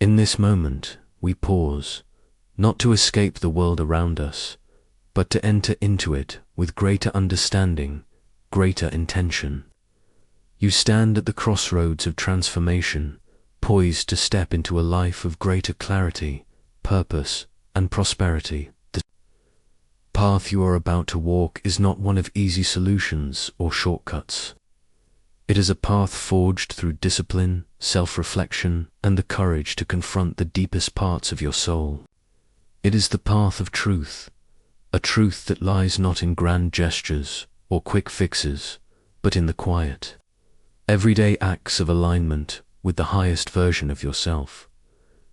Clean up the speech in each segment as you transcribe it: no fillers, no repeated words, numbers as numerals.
In this moment, we pause, not to escape the world around us, but to enter into it with greater understanding, greater intention. You stand at the crossroads of transformation, poised to step into a life of greater clarity, purpose, and prosperity. The path you are about to walk is not one of easy solutions or shortcuts. It is a path forged through discipline, self-reflection, and the courage to confront the deepest parts of your soul. It is the path of truth, a truth that lies not in grand gestures or quick fixes, but in the quiet, everyday acts of alignment with the highest version of yourself.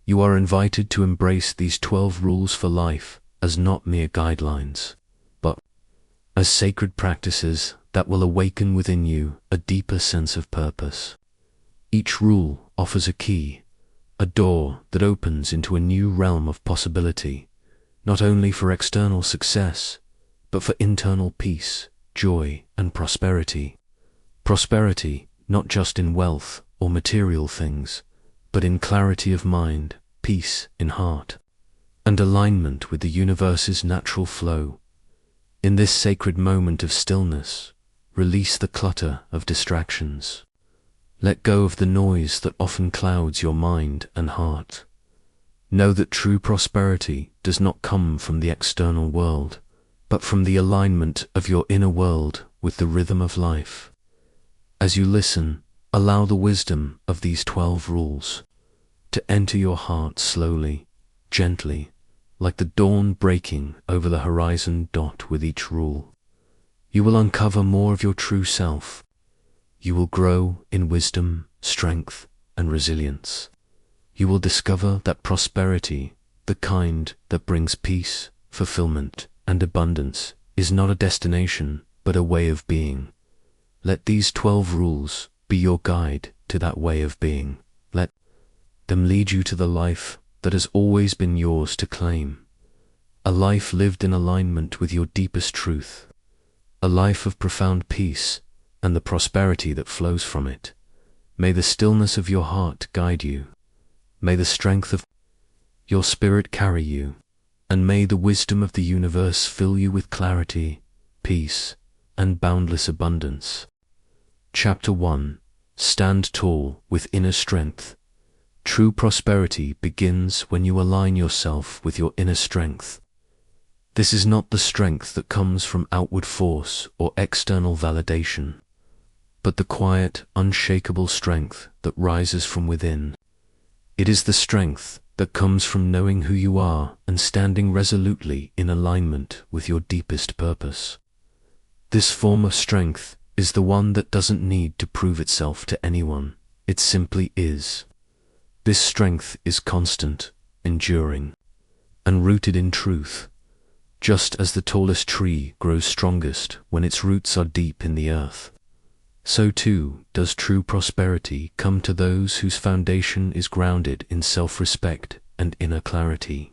You are invited to embrace these 12 rules for life as not mere guidelines, but as sacred practices that will awaken within you a deeper sense of purpose. Each rule offers a key, a door that opens into a new realm of possibility, not only for external success, but for internal peace, joy, and prosperity. Prosperity, not just in wealth or material things, but in clarity of mind, peace in heart, and alignment with the universe's natural flow. In this sacred moment of stillness, release the clutter of distractions. Let go of the noise that often clouds your mind and heart. Know that true prosperity does not come from the external world, but from the alignment of your inner world with the rhythm of life. As you listen, allow the wisdom of these 12 rules to enter your heart slowly, gently, like the dawn breaking over the horizon. With each rule, you will uncover more of your true self. You will grow in wisdom, strength, and resilience. You will discover that prosperity, the kind that brings peace, fulfillment, and abundance, is not a destination, but a way of being. Let these 12 rules be your guide to that way of being. Let them lead you to the life that has always been yours to claim. A life lived in alignment with your deepest truth. A life of profound peace and the prosperity that flows from it. May the stillness of your heart guide you. May the strength of your spirit carry you. And may the wisdom of the universe fill you with clarity, peace, and boundless abundance. Chapter 1. Stand tall with inner strength. True prosperity begins when you align yourself with your inner strength. This is not the strength that comes from outward force or external validation, but the quiet, unshakable strength that rises from within. It is the strength that comes from knowing who you are and standing resolutely in alignment with your deepest purpose. This form of strength is the one that doesn't need to prove itself to anyone. It simply is. This strength is constant, enduring, and rooted in truth. Just as the tallest tree grows strongest when its roots are deep in the earth, so too does true prosperity come to those whose foundation is grounded in self-respect and inner clarity.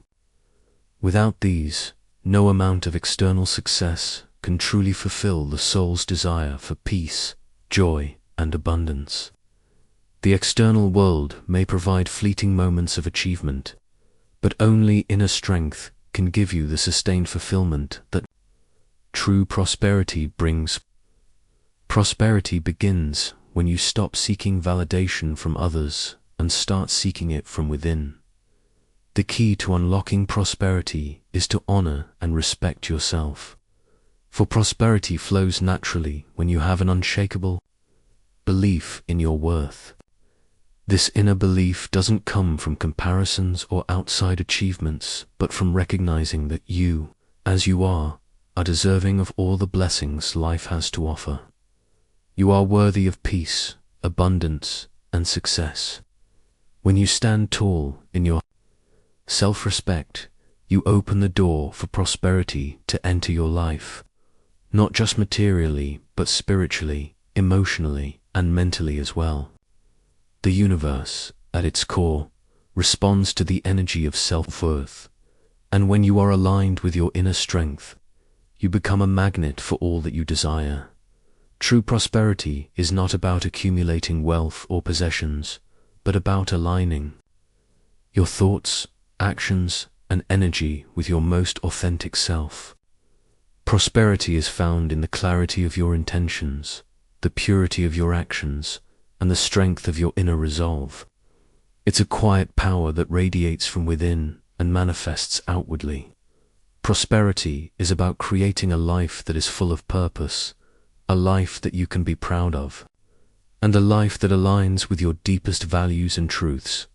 Without these, no amount of external success can truly fulfill the soul's desire for peace, joy, and abundance. The external world may provide fleeting moments of achievement, but only inner strength can give you the sustained fulfillment that true prosperity brings. Prosperity begins when you stop seeking validation from others and start seeking it from within. The key to unlocking prosperity is to honor and respect yourself. For prosperity flows naturally when you have an unshakable belief in your worth. This inner belief doesn't come from comparisons or outside achievements, but from recognizing that you, as you are deserving of all the blessings life has to offer. You are worthy of peace, abundance, and success. When you stand tall in your self-respect, you open the door for prosperity to enter your life, not just materially, but spiritually, emotionally, and mentally as well. The universe, at its core, responds to the energy of self-worth, and when you are aligned with your inner strength, you become a magnet for all that you desire. True prosperity is not about accumulating wealth or possessions, but about aligning your thoughts, actions, and energy with your most authentic self. Prosperity is found in the clarity of your intentions, the purity of your actions, and the strength of your inner resolve. It's a quiet power that radiates from within and manifests outwardly. Prosperity is about creating a life that is full of purpose, a life that you can be proud of, and a life that aligns with your deepest values and truths.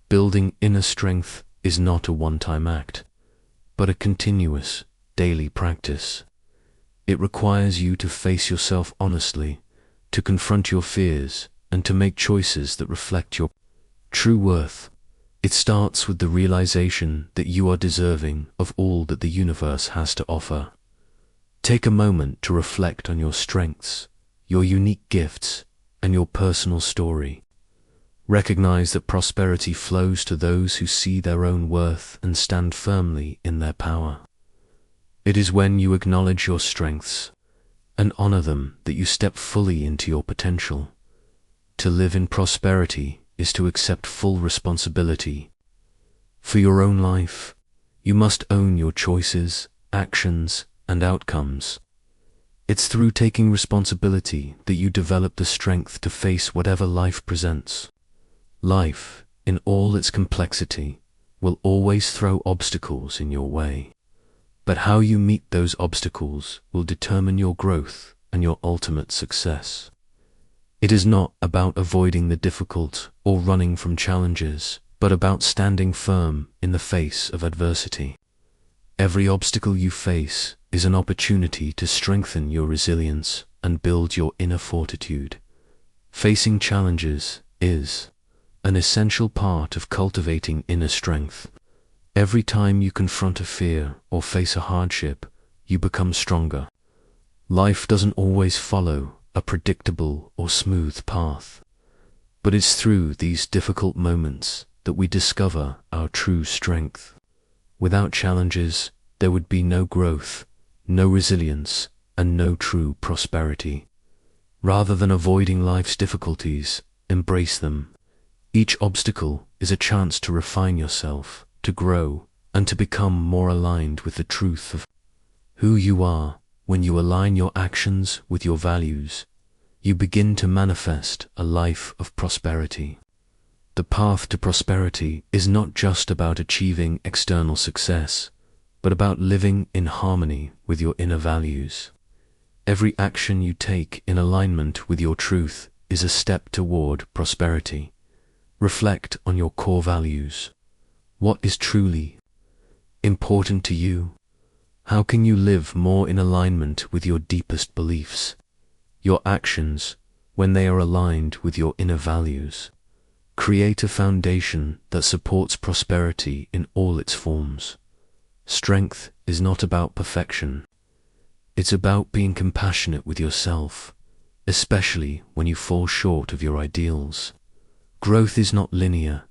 Building inner strength is not a one-time act, but a continuous, daily practice. It requires you to face yourself honestly, to confront your fears, and to make choices that reflect your true worth. It starts with the realization that you are deserving of all that the universe has to offer. Take a moment to reflect on your strengths, your unique gifts, and your personal story. Recognize that prosperity flows to those who see their own worth and stand firmly in their power. It is when you acknowledge your strengths and honor them that you step fully into your potential. To live in prosperity is to accept full responsibility for your own life. You must own your choices, actions, and outcomes. It's through taking responsibility that you develop the strength to face whatever life presents. Life, in all its complexity, will always throw obstacles in your way. But how you meet those obstacles will determine your growth and your ultimate success. It is not about avoiding the difficult or running from challenges, but about standing firm in the face of adversity. Every obstacle you face is an opportunity to strengthen your resilience and build your inner fortitude. Facing challenges is an essential part of cultivating inner strength. Every time you confront a fear or face a hardship, you become stronger. Life doesn't always follow a predictable or smooth path, but it's through these difficult moments that we discover our true strength. Without challenges, there would be no growth, no resilience, and no true prosperity. Rather than avoiding life's difficulties, embrace them. Each obstacle is a chance to refine yourself, to grow, and to become more aligned with the truth of who you are. When you align your actions with your values, you begin to manifest a life of prosperity. The path to prosperity is not just about achieving external success, but about living in harmony with your inner values. Every action you take in alignment with your truth is a step toward prosperity. Reflect on your core values. What is truly important to you? How can you live more in alignment with your deepest beliefs? Your actions, when they are aligned with your inner values, create a foundation that supports prosperity in all its forms. Strength is not about perfection. It's about being compassionate with yourself, especially when you fall short of your ideals. Growth is not linear,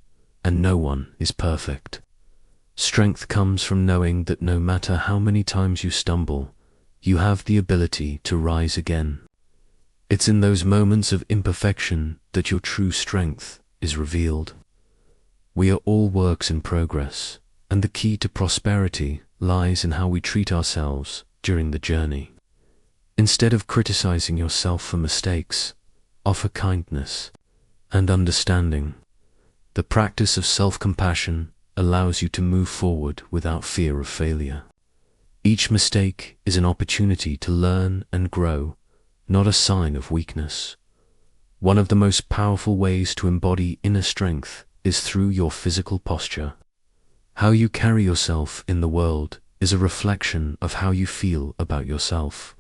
and no one is perfect. Strength comes from knowing that no matter how many times you stumble, you have the ability to rise again. It's in those moments of imperfection that your true strength is revealed. We are all works in progress, and the key to prosperity lies in how we treat ourselves during the journey. Instead of criticizing yourself for mistakes, offer kindness and understanding. The practice of self-compassion allows you to move forward without fear of failure. Each mistake is an opportunity to learn and grow, not a sign of weakness. One of the most powerful ways to embody inner strength is through your physical posture. How you carry yourself in the world is a reflection of how you feel about yourself.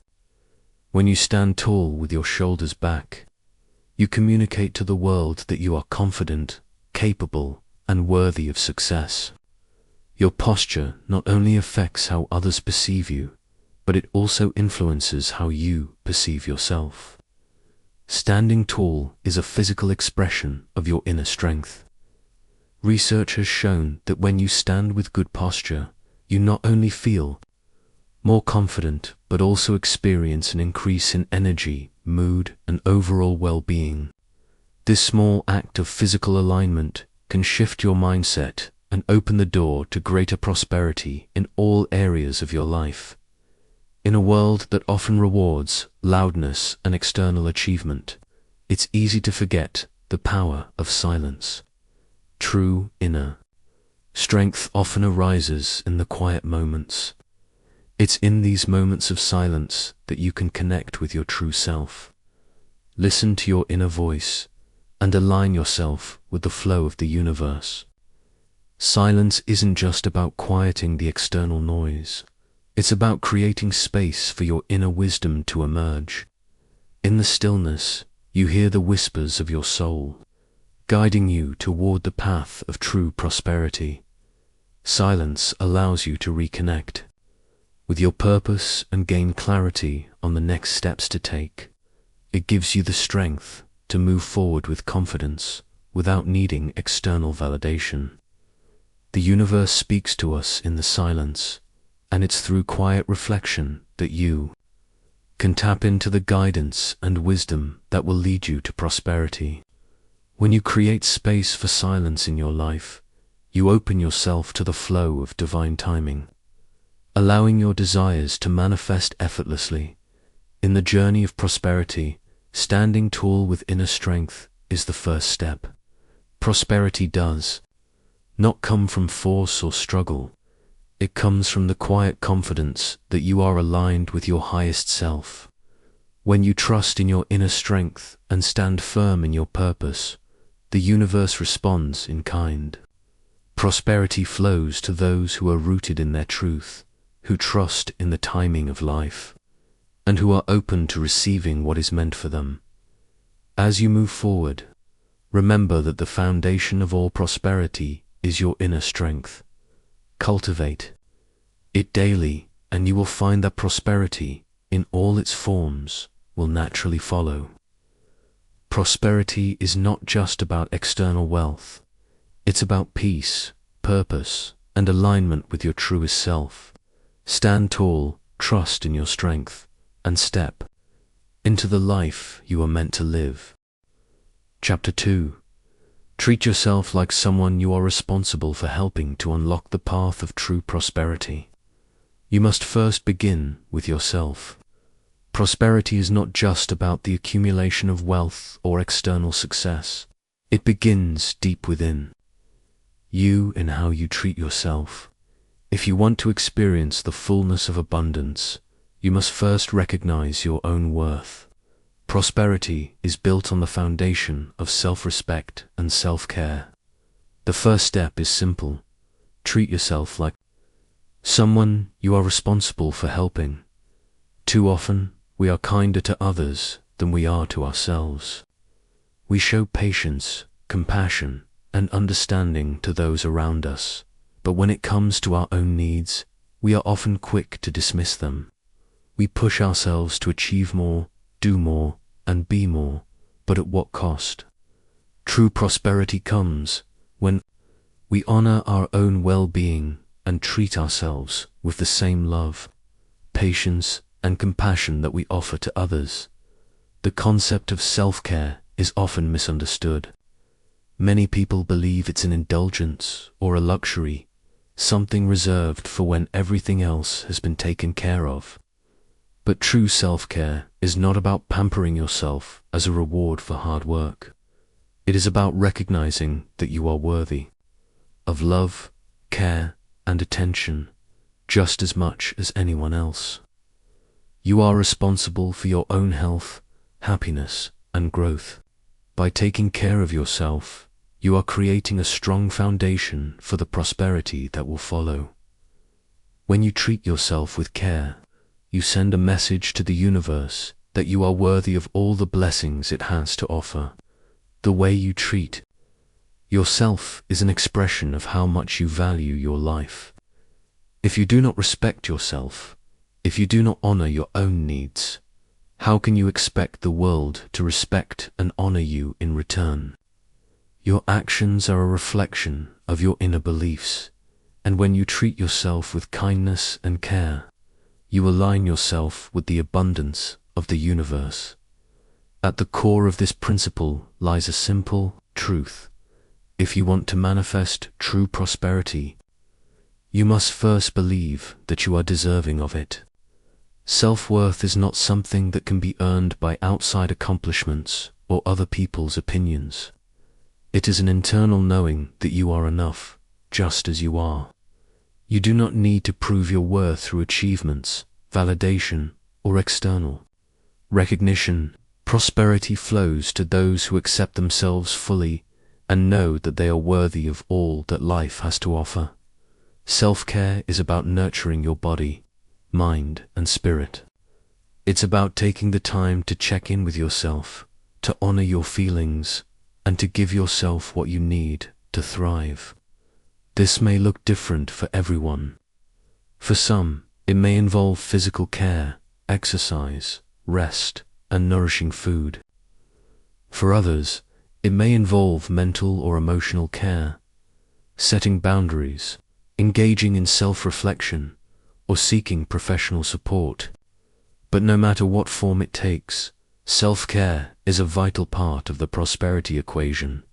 When you stand tall with your shoulders back, you communicate to the world that you are confident, capable, and worthy of success. Your posture not only affects how others perceive you, but it also influences how you perceive yourself. Standing tall is a physical expression of your inner strength. Research has shown that when you stand with good posture, you not only feel more confident, but also experience an increase in energy, mood, and overall well-being. This small act of physical alignment can shift your mindset and open the door to greater prosperity in all areas of your life. In a world that often rewards loudness and external achievement, it's easy to forget the power of silence. True inner strength often arises in the quiet moments. It's in these moments of silence that you can connect with your true self. Listen to your inner voice and align yourself with the flow of the universe. Silence isn't just about quieting the external noise. It's about creating space for your inner wisdom to emerge. In the stillness, you hear the whispers of your soul, guiding you toward the path of true prosperity. Silence allows you to reconnect with your purpose and gain clarity on the next steps to take. It gives you the strength to move forward with confidence without needing external validation. The universe speaks to us in the silence, and it's through quiet reflection that you can tap into the guidance and wisdom that will lead you to prosperity. When you create space for silence in your life, you open yourself to the flow of divine timing, allowing your desires to manifest effortlessly. In the journey of prosperity, standing tall with inner strength is the first step. Prosperity does not come from force or struggle. It comes from the quiet confidence that you are aligned with your highest self. When you trust in your inner strength and stand firm in your purpose, the universe responds in kind. Prosperity flows to those who are rooted in their truth, who trust in the timing of life, and who are open to receiving what is meant for them. As you move forward, remember that the foundation of all prosperity is your inner strength. Cultivate it daily, and you will find that prosperity, in all its forms, will naturally follow. Prosperity is not just about external wealth. It's about peace, purpose, and alignment with your truest self. Stand tall, trust in your strength, and step into the life you are meant to live. Chapter 2. Treat yourself like someone you are responsible for helping to unlock the path of true prosperity. You must first begin with yourself. Prosperity is not just about the accumulation of wealth or external success. It begins deep within you in how you treat yourself. If you want to experience the fullness of abundance, you must first recognize your own worth. Prosperity is built on the foundation of self-respect and self-care. The first step is simple. Treat yourself like someone you are responsible for helping. Too often, we are kinder to others than we are to ourselves. We show patience, compassion, and understanding to those around us, but when it comes to our own needs, we are often quick to dismiss them. We push ourselves to achieve more, do more, and be more, but at what cost? True prosperity comes when we honor our own well-being and treat ourselves with the same love, patience, and compassion that we offer to others. The concept of self-care is often misunderstood. Many people believe it's an indulgence or a luxury, something reserved for when everything else has been taken care of. But true self-care is not about pampering yourself as a reward for hard work. It is about recognizing that you are worthy of love, care, and attention just as much as anyone else. You are responsible for your own health, happiness, and growth. By taking care of yourself, you are creating a strong foundation for the prosperity that will follow. When you treat yourself with care, you send a message to the universe that you are worthy of all the blessings it has to offer. The way you treat yourself is an expression of how much you value your life. If you do not respect yourself, if you do not honor your own needs, how can you expect the world to respect and honor you in return? Your actions are a reflection of your inner beliefs, and when you treat yourself with kindness and care, you align yourself with the abundance of the universe. At the core of this principle lies a simple truth. If you want to manifest true prosperity, you must first believe that you are deserving of it. Self-worth is not something that can be earned by outside accomplishments or other people's opinions. It is an internal knowing that you are enough, just as you are. You do not need to prove your worth through achievements, validation, or external recognition. Prosperity flows to those who accept themselves fully and know that they are worthy of all that life has to offer. Self-care is about nurturing your body, mind, and spirit. It's about taking the time to check in with yourself, to honor your feelings, and to give yourself what you need to thrive. This may look different for everyone. For some, it may involve physical care, exercise, rest, and nourishing food. For others, it may involve mental or emotional care, setting boundaries, engaging in self-reflection, or seeking professional support. But no matter what form it takes, self-care is a vital part of the prosperity equation.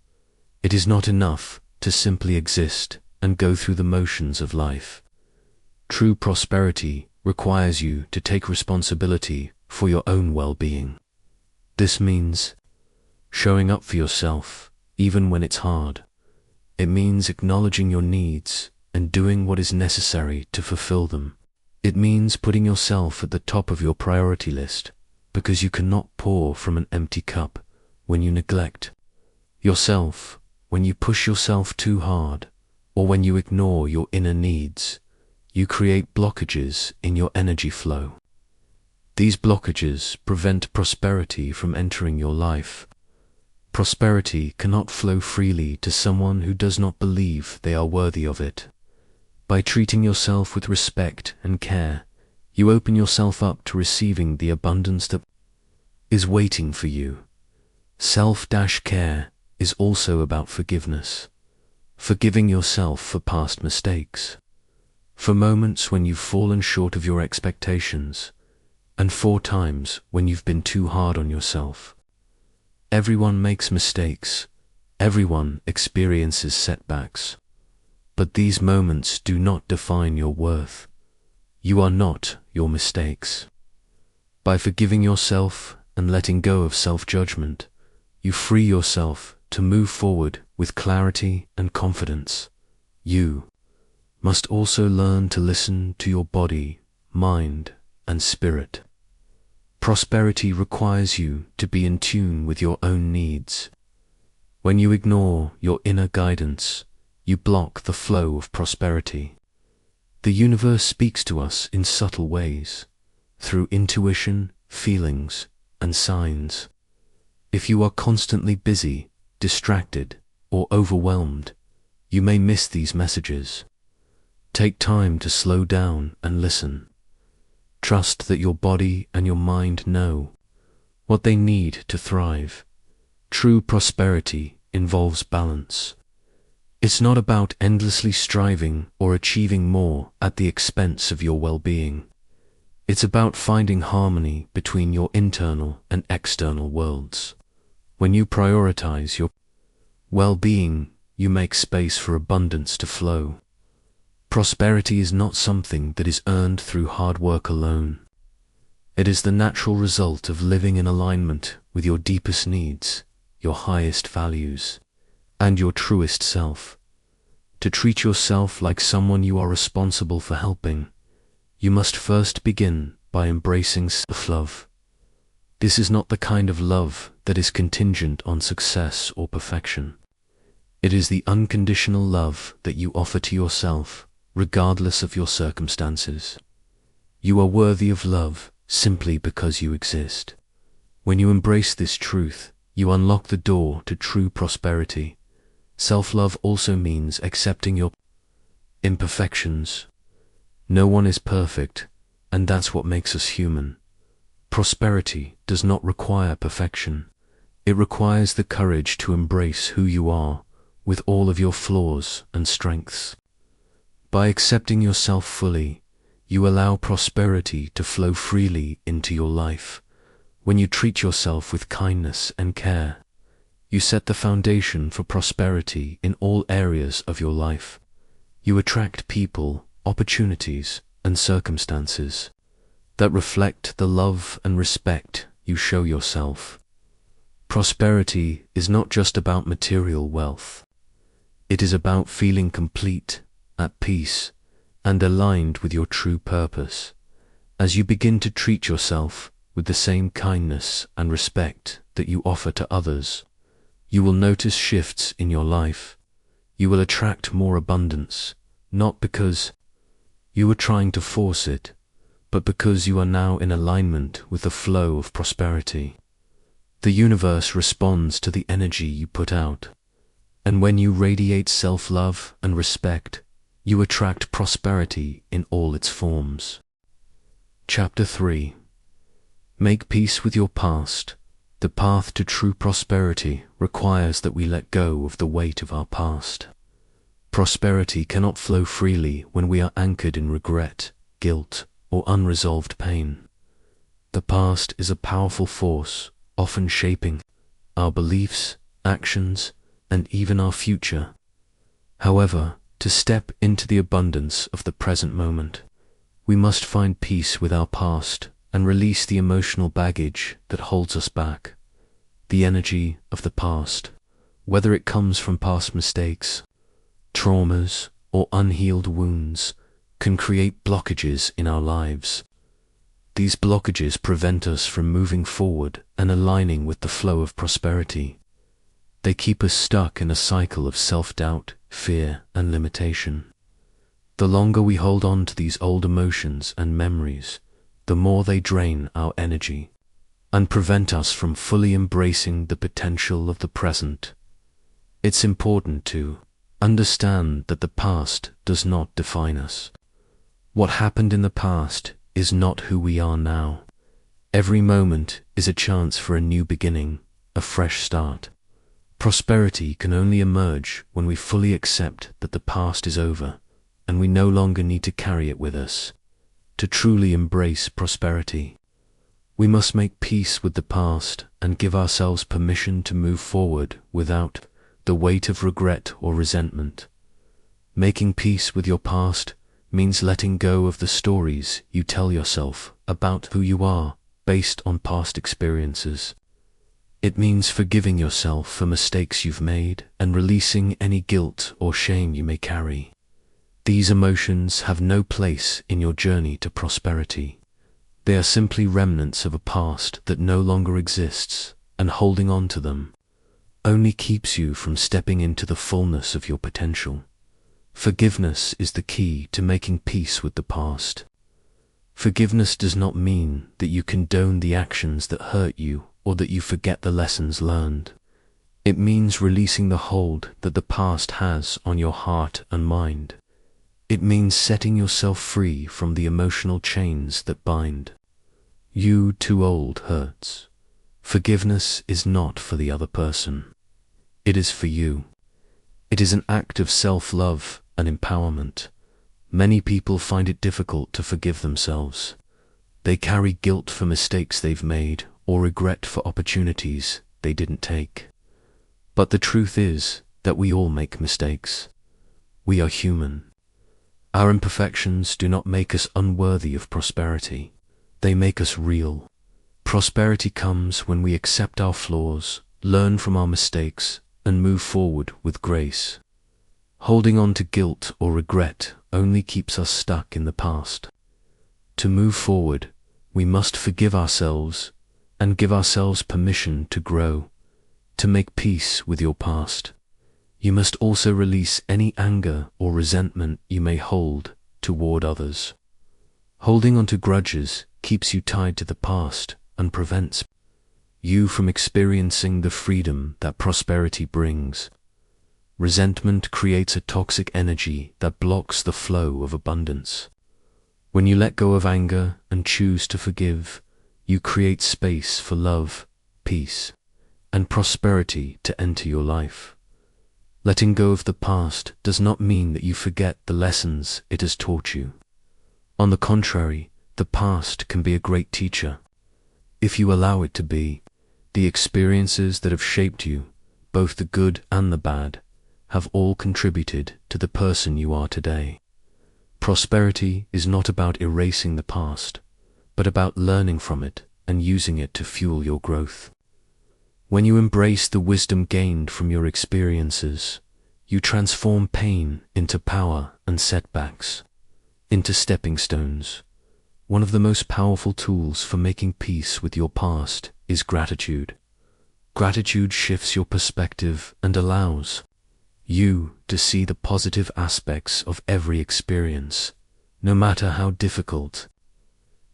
It is not enough to simply exist and go through the motions of life. True prosperity requires you to take responsibility for your own well-being. This means showing up for yourself, even when it's hard. It means acknowledging your needs and doing what is necessary to fulfill them. It means putting yourself at the top of your priority list, because you cannot pour from an empty cup. When you neglect yourself, when you push yourself too hard, or when you ignore your inner needs, you create blockages in your energy flow. These blockages prevent prosperity from entering your life. Prosperity cannot flow freely to someone who does not believe they are worthy of it. By treating yourself with respect and care, you open yourself up to receiving the abundance that is waiting for you. Self-care is also about forgiveness. Forgiving yourself for past mistakes, for moments when you've fallen short of your expectations, and for times when you've been too hard on yourself. Everyone makes mistakes. Everyone experiences setbacks. But these moments do not define your worth. You are not your mistakes. By forgiving yourself and letting go of self-judgment, you free yourself to move forward with clarity and confidence. You must also learn to listen to your body, mind, and spirit. Prosperity requires you to be in tune with your own needs. When you ignore your inner guidance, you block the flow of prosperity. The universe speaks to us in subtle ways, through intuition, feelings, and signs. If you are constantly busy, distracted, or overwhelmed, you may miss these messages. Take time to slow down and listen. Trust that your body and your mind know what they need to thrive. True prosperity involves balance. It's not about endlessly striving or achieving more at the expense of your well-being. It's about finding harmony between your internal and external worlds. When you prioritize your well-being, you make space for abundance to flow. Prosperity is not something that is earned through hard work alone. It is the natural result of living in alignment with your deepest needs, your highest values, and your truest self. To treat yourself like someone you are responsible for helping, you must first begin by embracing self-love. This is not the kind of love that is contingent on success or perfection. It is the unconditional love that you offer to yourself, regardless of your circumstances. You are worthy of love simply because you exist. When you embrace this truth, you unlock the door to true prosperity. Self-love also means accepting your imperfections. No one is perfect, and that's what makes us human. Prosperity does not require perfection. It requires the courage to embrace who you are, with all of your flaws and strengths. By accepting yourself fully, you allow prosperity to flow freely into your life. When you treat yourself with kindness and care, You set the foundation for prosperity in all areas of your life. You attract people, opportunities, and circumstances that reflect the love and respect you show yourself. Prosperity is not just about material wealth. It is about feeling complete, at peace, and aligned with your true purpose. As you begin to treat yourself with the same kindness and respect that you offer to others, you will notice shifts in your life. You will attract more abundance, not because you are trying to force it, but because you are now in alignment with the flow of prosperity. The universe responds to the energy you put out, and when you radiate self-love and respect, you attract prosperity in all its forms. Chapter 3. Make peace with your past. The path to true prosperity requires that we let go of the weight of our past. Prosperity cannot flow freely when we are anchored in regret, guilt, or unresolved pain. The past is a powerful force, often shaping our beliefs, actions, and even our future. However, to step into the abundance of the present moment, we must find peace with our past and release the emotional baggage that holds us back. The energy of the past, whether it comes from past mistakes, traumas, or unhealed wounds, can create blockages in our lives. These blockages prevent us from moving forward and aligning with the flow of prosperity. They keep us stuck in a cycle of self-doubt, fear, and limitation. The longer we hold on to these old emotions and memories, the more they drain our energy and prevent us from fully embracing the potential of the present. It's important to understand that the past does not define us. What happened in the past is not who we are now. Every moment is a chance for a new beginning, a fresh start. Prosperity can only emerge when we fully accept that the past is over and we no longer need to carry it with us. To truly embrace prosperity, we must make peace with the past and give ourselves permission to move forward without the weight of regret or resentment. Making peace with your past means letting go of the stories you tell yourself about who you are based on past experiences. It means forgiving yourself for mistakes you've made and releasing any guilt or shame you may carry. These emotions have no place in your journey to prosperity. They are simply remnants of a past that no longer exists, and holding on to them only keeps you from stepping into the fullness of your potential. Forgiveness is the key to making peace with the past. Forgiveness does not mean that you condone the actions that hurt you or that you forget the lessons learned. It means releasing the hold that the past has on your heart and mind. It means setting yourself free from the emotional chains that bind you to old hurts. Forgiveness is not for the other person. It is for you. It is an act of self-love and empowerment. Many people find it difficult to forgive themselves. They carry guilt for mistakes they've made or regret for opportunities they didn't take. But the truth is that we all make mistakes. We are human. Our imperfections do not make us unworthy of prosperity. They make us real. Prosperity comes when we accept our flaws, learn from our mistakes, and move forward with grace. Holding on to guilt or regret only keeps us stuck in the past. To move forward, we must forgive ourselves and give ourselves permission to grow. To make peace with your past, you must also release any anger or resentment you may hold toward others. Holding on to grudges keeps you tied to the past and prevents you from experiencing the freedom that prosperity brings. Resentment creates a toxic energy that blocks the flow of abundance. When you let go of anger and choose to forgive, you create space for love, peace, and prosperity to enter your life. Letting go of the past does not mean that you forget the lessons it has taught you. On the contrary, the past can be a great teacher. If you allow it to be, the experiences that have shaped you, both the good and the bad, have all contributed to the person you are today. Prosperity is not about erasing the past, but about learning from it and using it to fuel your growth. When you embrace the wisdom gained from your experiences, you transform pain into power and setbacks into stepping stones. One of the most powerful tools for making peace with your past is gratitude. Gratitude shifts your perspective and allows you to see the positive aspects of every experience, no matter how difficult.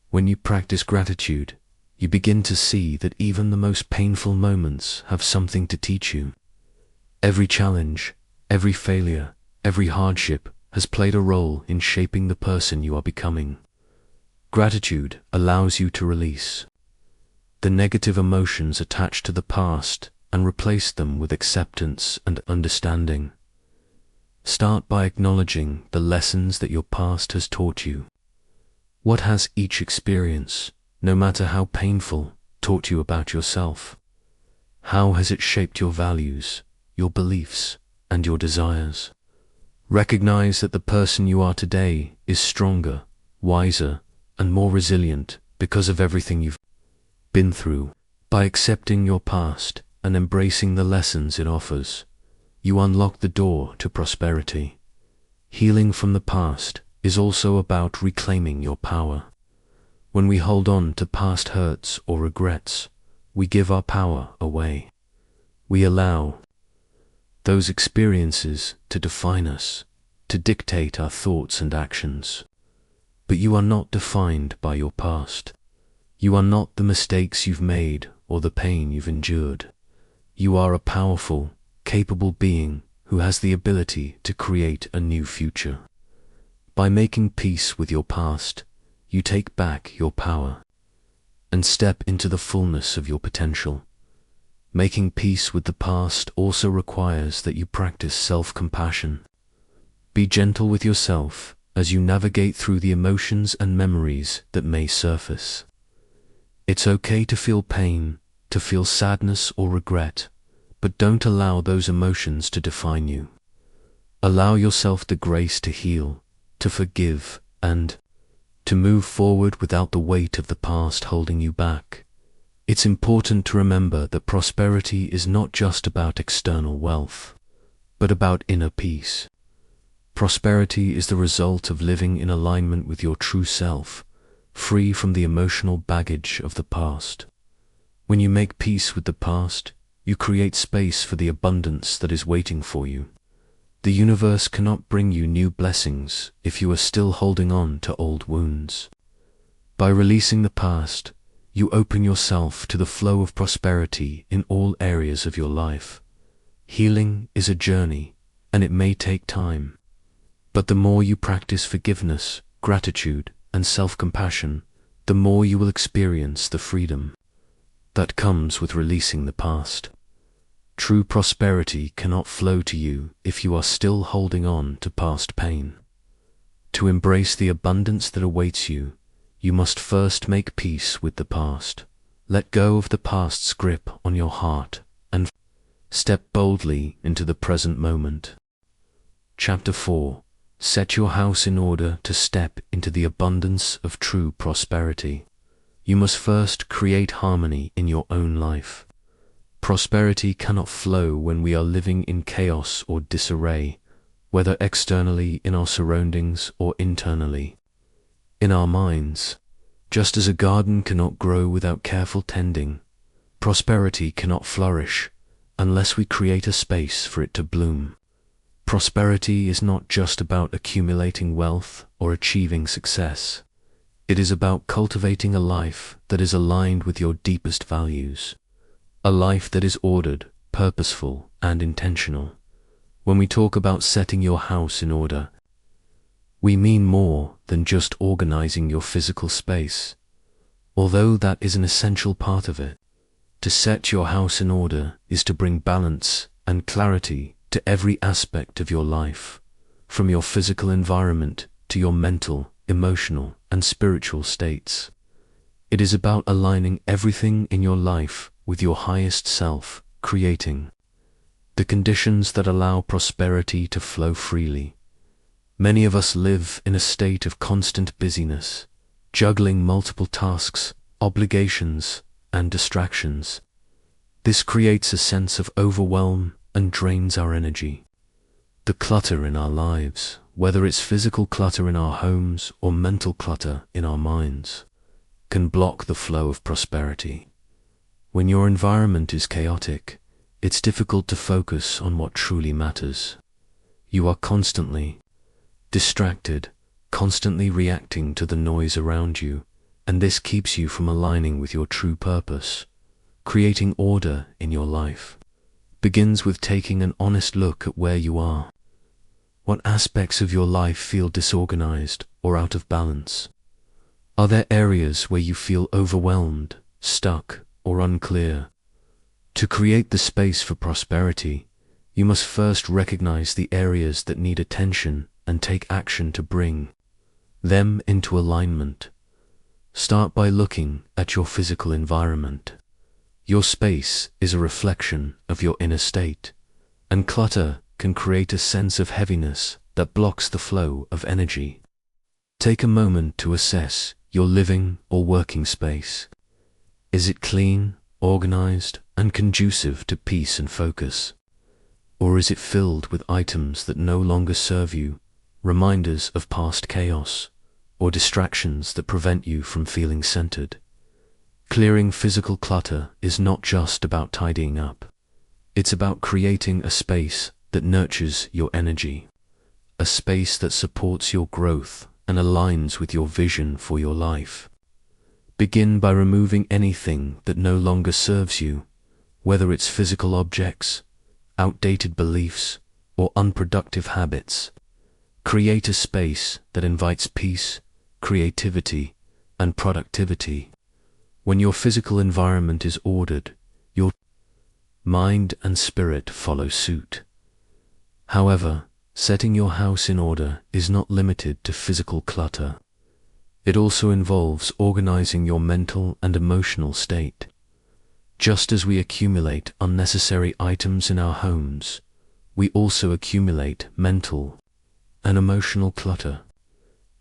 When you practice gratitude, you begin to see that even the most painful moments have something to teach you. Every challenge, every failure, every hardship has played a role in shaping the person you are becoming. Gratitude allows you to release the negative emotions attached to the past and replace them with acceptance and understanding. Start by acknowledging the lessons that your past has taught you. What has each experience, no matter how painful, taught you about yourself? How has it shaped your values, your beliefs, and your desires? Recognize that the person you are today is stronger, wiser, and more resilient because of everything you've been through. By accepting your past and embracing the lessons it offers, you unlock the door to prosperity. Healing from the past is also about reclaiming your power. When we hold on to past hurts or regrets, we give our power away. We allow those experiences to define us, to dictate our thoughts and actions. But you are not defined by your past. You are not the mistakes you've made or the pain you've endured. You are a powerful, capable being who has the ability to create a new future. By making peace with your past, you take back your power and step into the fullness of your potential. Making peace with the past also requires that you practice self-compassion. Be gentle with yourself as you navigate through the emotions and memories that may surface. It's okay to feel pain, to feel sadness or regret, but don't allow those emotions to define you. Allow yourself the grace to heal, to forgive, and to move forward without the weight of the past holding you back. It's important to remember that prosperity is not just about external wealth, but about inner peace. Prosperity is the result of living in alignment with your true self, free from the emotional baggage of the past. When you make peace with the past, you create space for the abundance that is waiting for you. The universe cannot bring you new blessings if you are still holding on to old wounds. By releasing the past, you open yourself to the flow of prosperity in all areas of your life. Healing is a journey, and it may take time. But the more you practice forgiveness, gratitude, and self-compassion, the more you will experience the freedom that comes with releasing the past. True prosperity cannot flow to you if you are still holding on to past pain. To embrace the abundance that awaits you, you must first make peace with the past. Let go of the past's grip on your heart and step boldly into the present moment. Chapter 4. Set your house in order to step into the abundance of true prosperity. You must first create harmony in your own life. Prosperity cannot flow when we are living in chaos or disarray, whether externally in our surroundings or internally in our minds. Just as a garden cannot grow without careful tending, prosperity cannot flourish unless we create a space for it to bloom. Prosperity is not just about accumulating wealth or achieving success. It is about cultivating a life that is aligned with your deepest values, a life that is ordered, purposeful, and intentional. When we talk about setting your house in order, we mean more than just organizing your physical space, although that is an essential part of it. To set your house in order is to bring balance and clarity to every aspect of your life, from your physical environment to your mental, emotional, and spiritual states. It is about aligning everything in your life with your highest self, creating the conditions that allow prosperity to flow freely. Many of us live in a state of constant busyness, juggling multiple tasks, obligations, and distractions. This creates a sense of overwhelm and drains our energy. The clutter in our lives, whether it's physical clutter in our homes or mental clutter in our minds, can block the flow of prosperity. When your environment is chaotic, it's difficult to focus on what truly matters. You are constantly distracted, constantly reacting to the noise around you, and this keeps you from aligning with your true purpose. Creating order in your life begins with taking an honest look at where you are. What aspects of your life feel disorganized or out of balance? Are there areas where you feel overwhelmed, stuck, or unclear? To create the space for prosperity, you must first recognize the areas that need attention and take action to bring them into alignment. Start by looking at your physical environment. Your space is a reflection of your inner state, and clutter can create a sense of heaviness that blocks the flow of energy. Take a moment to assess your living or working space. Is it clean, organized, and conducive to peace and focus? Or is it filled with items that no longer serve you, reminders of past chaos, or distractions that prevent you from feeling centered? Clearing physical clutter is not just about tidying up. It's about creating a space that nurtures your energy, a space that supports your growth and aligns with your vision for your life. Begin by removing anything that no longer serves you, whether it's physical objects, outdated beliefs, or unproductive habits. Create a space that invites peace, creativity, and productivity. When your physical environment is ordered, your mind and spirit follow suit. However, setting your house in order is not limited to physical clutter. It also involves organizing your mental and emotional state. Just as we accumulate unnecessary items in our homes, we also accumulate mental and emotional clutter.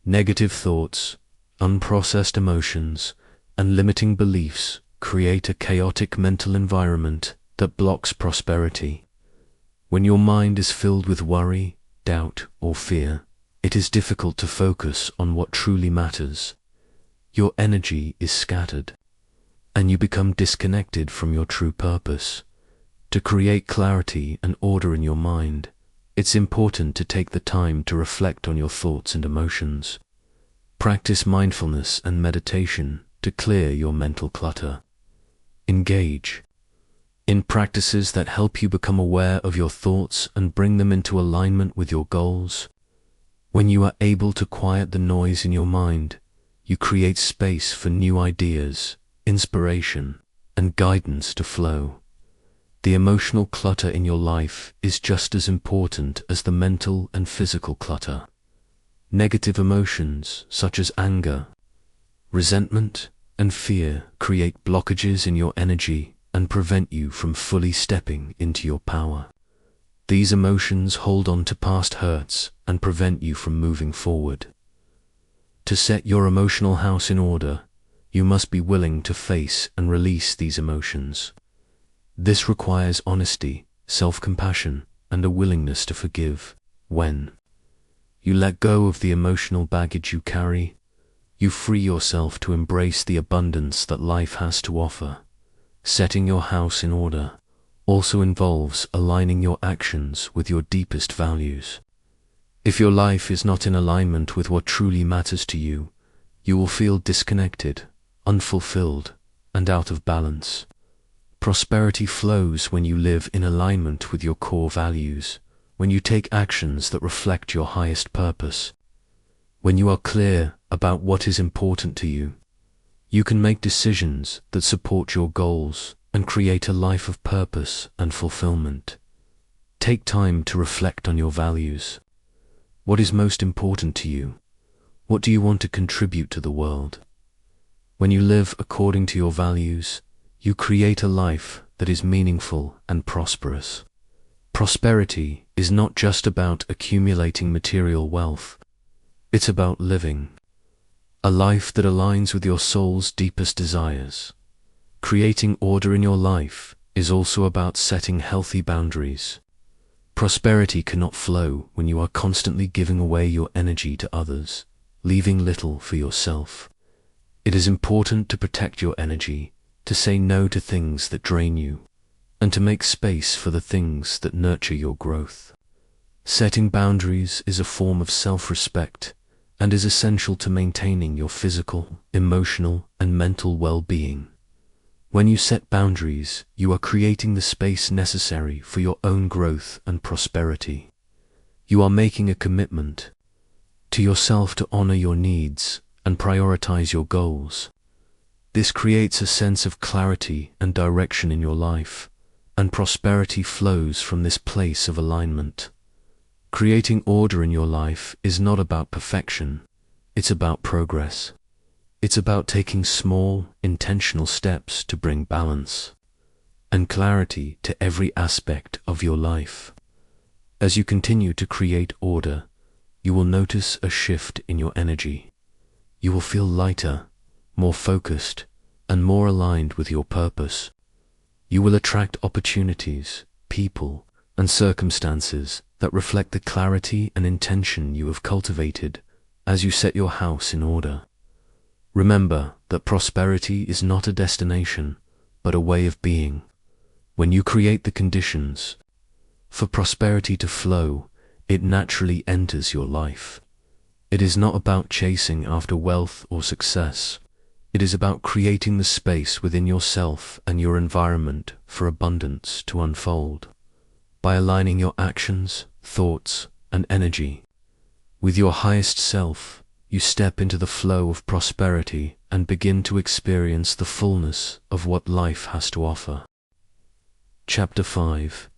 Negative thoughts, unprocessed emotions, and limiting beliefs create a chaotic mental environment that blocks prosperity. When your mind is filled with worry, doubt, or fear, it is difficult to focus on what truly matters. Your energy is scattered, and you become disconnected from your true purpose. To create clarity and order in your mind, it's important to take the time to reflect on your thoughts and emotions. Practice mindfulness and meditation to clear your mental clutter. Engage in practices that help you become aware of your thoughts and bring them into alignment with your goals. When you are able to quiet the noise in your mind, you create space for new ideas, inspiration, and guidance to flow. The emotional clutter in your life is just as important as the mental and physical clutter. Negative emotions such as anger, resentment, and fear create blockages in your energy and prevent you from fully stepping into your power. These emotions hold on to past hurts and prevent you from moving forward. To set your emotional house in order, you must be willing to face and release these emotions. This requires honesty, self-compassion, and a willingness to forgive. When you let go of the emotional baggage you carry, you free yourself to embrace the abundance that life has to offer. Setting your house in order also involves aligning your actions with your deepest values. If your life is not in alignment with what truly matters to you, you will feel disconnected, unfulfilled, and out of balance. Prosperity flows when you live in alignment with your core values, when you take actions that reflect your highest purpose. When you are clear about what is important to you, you can make decisions that support your goals and create a life of purpose and fulfillment. Take time to reflect on your values. What is most important to you? What do you want to contribute to the world? When you live according to your values, you create a life that is meaningful and prosperous. Prosperity is not just about accumulating material wealth. It's about living a life that aligns with your soul's deepest desires. Creating order in your life is also about setting healthy boundaries. Prosperity cannot flow when you are constantly giving away your energy to others, leaving little for yourself. It is important to protect your energy, to say no to things that drain you, and to make space for the things that nurture your growth. Setting boundaries is a form of self-respect and is essential to maintaining your physical, emotional, and mental well-being. When you set boundaries, you are creating the space necessary for your own growth and prosperity. You are making a commitment to yourself to honor your needs and prioritize your goals. This creates a sense of clarity and direction in your life, and prosperity flows from this place of alignment. Creating order in your life is not about perfection, it's about progress. It's about taking small, intentional steps to bring balance and clarity to every aspect of your life. As you continue to create order, you will notice a shift in your energy. You will feel lighter, more focused, and more aligned with your purpose. You will attract opportunities, people, and circumstances that reflect the clarity and intention you have cultivated as you set your house in order. Remember that prosperity is not a destination, but a way of being. When you create the conditions for prosperity to flow, it naturally enters your life. It is not about chasing after wealth or success. It is about creating the space within yourself and your environment for abundance to unfold. By aligning your actions, thoughts, and energy with your highest self, you step into the flow of prosperity and begin to experience the fullness of what life has to offer. Chapter 5.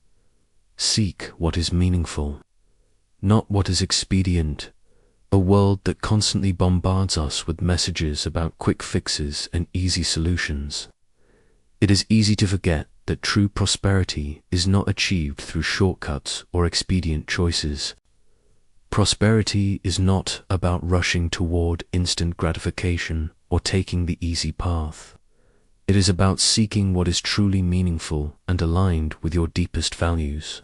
Seek what is meaningful, not what is expedient. A world that constantly bombards us with messages about quick fixes and easy solutions. It is easy to forget that true prosperity is not achieved through shortcuts or expedient choices. Prosperity is not about rushing toward instant gratification or taking the easy path. It is about seeking what is truly meaningful and aligned with your deepest values.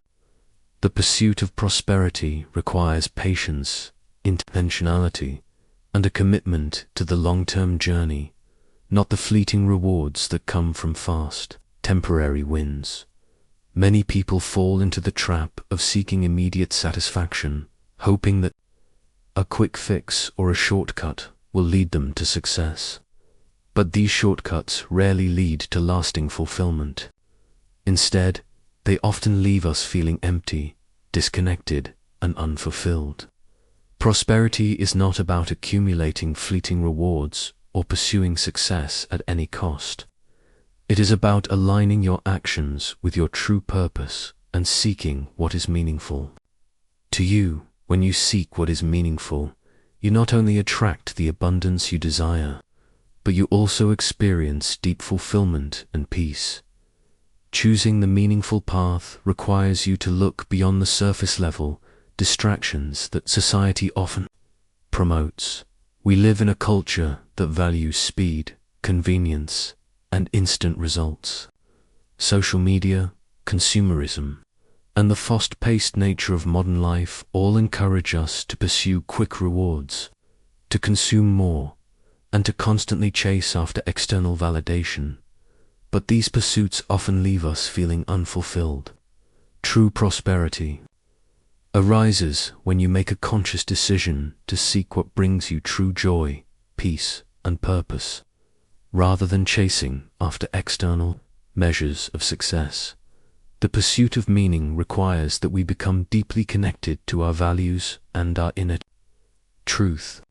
The pursuit of prosperity requires patience, intentionality, and a commitment to the long-term journey, not the fleeting rewards that come from fast, temporary wins. Many people fall into the trap of seeking immediate satisfaction, hoping that a quick fix or a shortcut will lead them to success. But these shortcuts rarely lead to lasting fulfillment. Instead, they often leave us feeling empty, disconnected, and unfulfilled. Prosperity is not about accumulating fleeting rewards or pursuing success at any cost. It is about aligning your actions with your true purpose and seeking what is meaningful. To you, when you seek what is meaningful, you not only attract the abundance you desire, but you also experience deep fulfillment and peace. Choosing the meaningful path requires you to look beyond the surface level distractions that society often promotes. We live in a culture that values speed, convenience, and instant results. Social media, consumerism, and the fast-paced nature of modern life all encourage us to pursue quick rewards, to consume more, and to constantly chase after external validation. But these pursuits often leave us feeling unfulfilled. True prosperity arises when you make a conscious decision to seek what brings you true joy, peace, and purpose, rather than chasing after external measures of success. The pursuit of meaning requires that we become deeply connected to our values and our inner truth.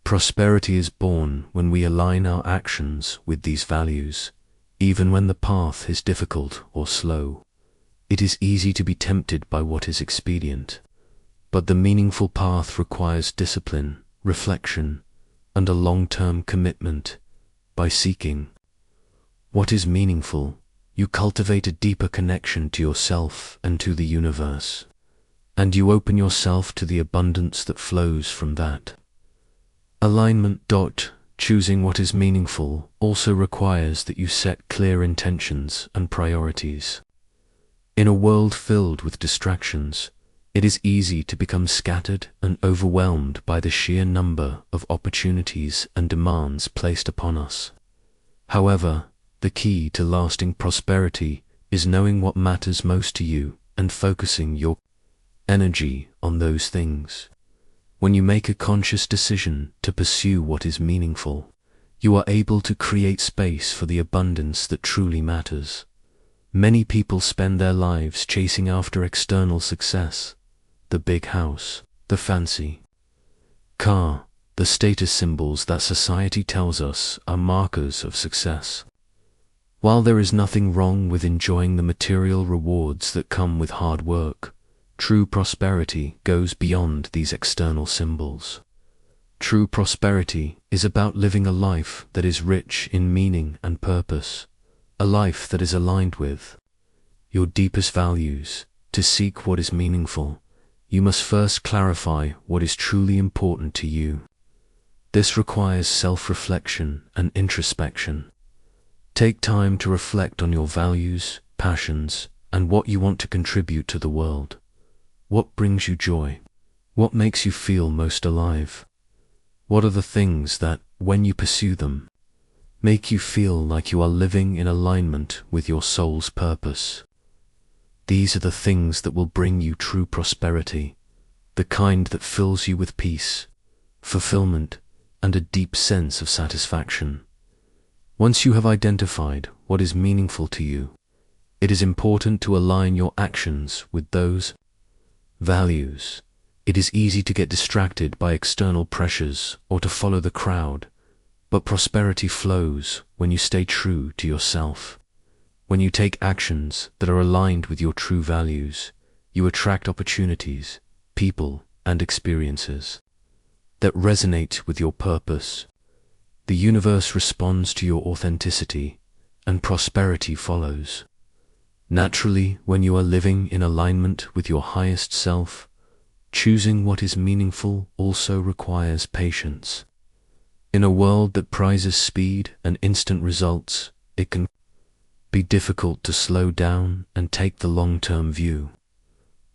Prosperity is born when we align our actions with these values, even when the path is difficult or slow. It is easy to be tempted by what is expedient, but the meaningful path requires discipline, reflection, and a long-term commitment. By seeking what is meaningful, you cultivate a deeper connection to yourself and to the universe, and you open yourself to the abundance that flows from that. Alignment. Choosing what is meaningful also requires that you set clear intentions and priorities. In a world filled with distractions, it is easy to become scattered and overwhelmed by the sheer number of opportunities and demands placed upon us. However, the key to lasting prosperity is knowing what matters most to you and focusing your energy on those things. When you make a conscious decision to pursue what is meaningful, you are able to create space for the abundance that truly matters. Many people spend their lives chasing after external success, the big house, the fancy car, the status symbols that society tells us are markers of success. While there is nothing wrong with enjoying the material rewards that come with hard work, true prosperity goes beyond these external symbols. True prosperity is about living a life that is rich in meaning and purpose, a life that is aligned with your deepest values. To seek what is meaningful, you must first clarify what is truly important to you. This requires self-reflection and introspection. Take time to reflect on your values, passions, and what you want to contribute to the world. What brings you joy? What makes you feel most alive? What are the things that, when you pursue them, make you feel like you are living in alignment with your soul's purpose? These are the things that will bring you true prosperity, the kind that fills you with peace, fulfillment, and a deep sense of satisfaction. Once you have identified what is meaningful to you, it is important to align your actions with those values. It is easy to get distracted by external pressures or to follow the crowd, but prosperity flows when you stay true to yourself. When you take actions that are aligned with your true values, you attract opportunities, people, and experiences that resonate with your purpose. The universe responds to your authenticity, and prosperity follows. Naturally, when you are living in alignment with your highest self, choosing what is meaningful also requires patience. In a world that prizes speed and instant results, it can be difficult to slow down and take the long-term view.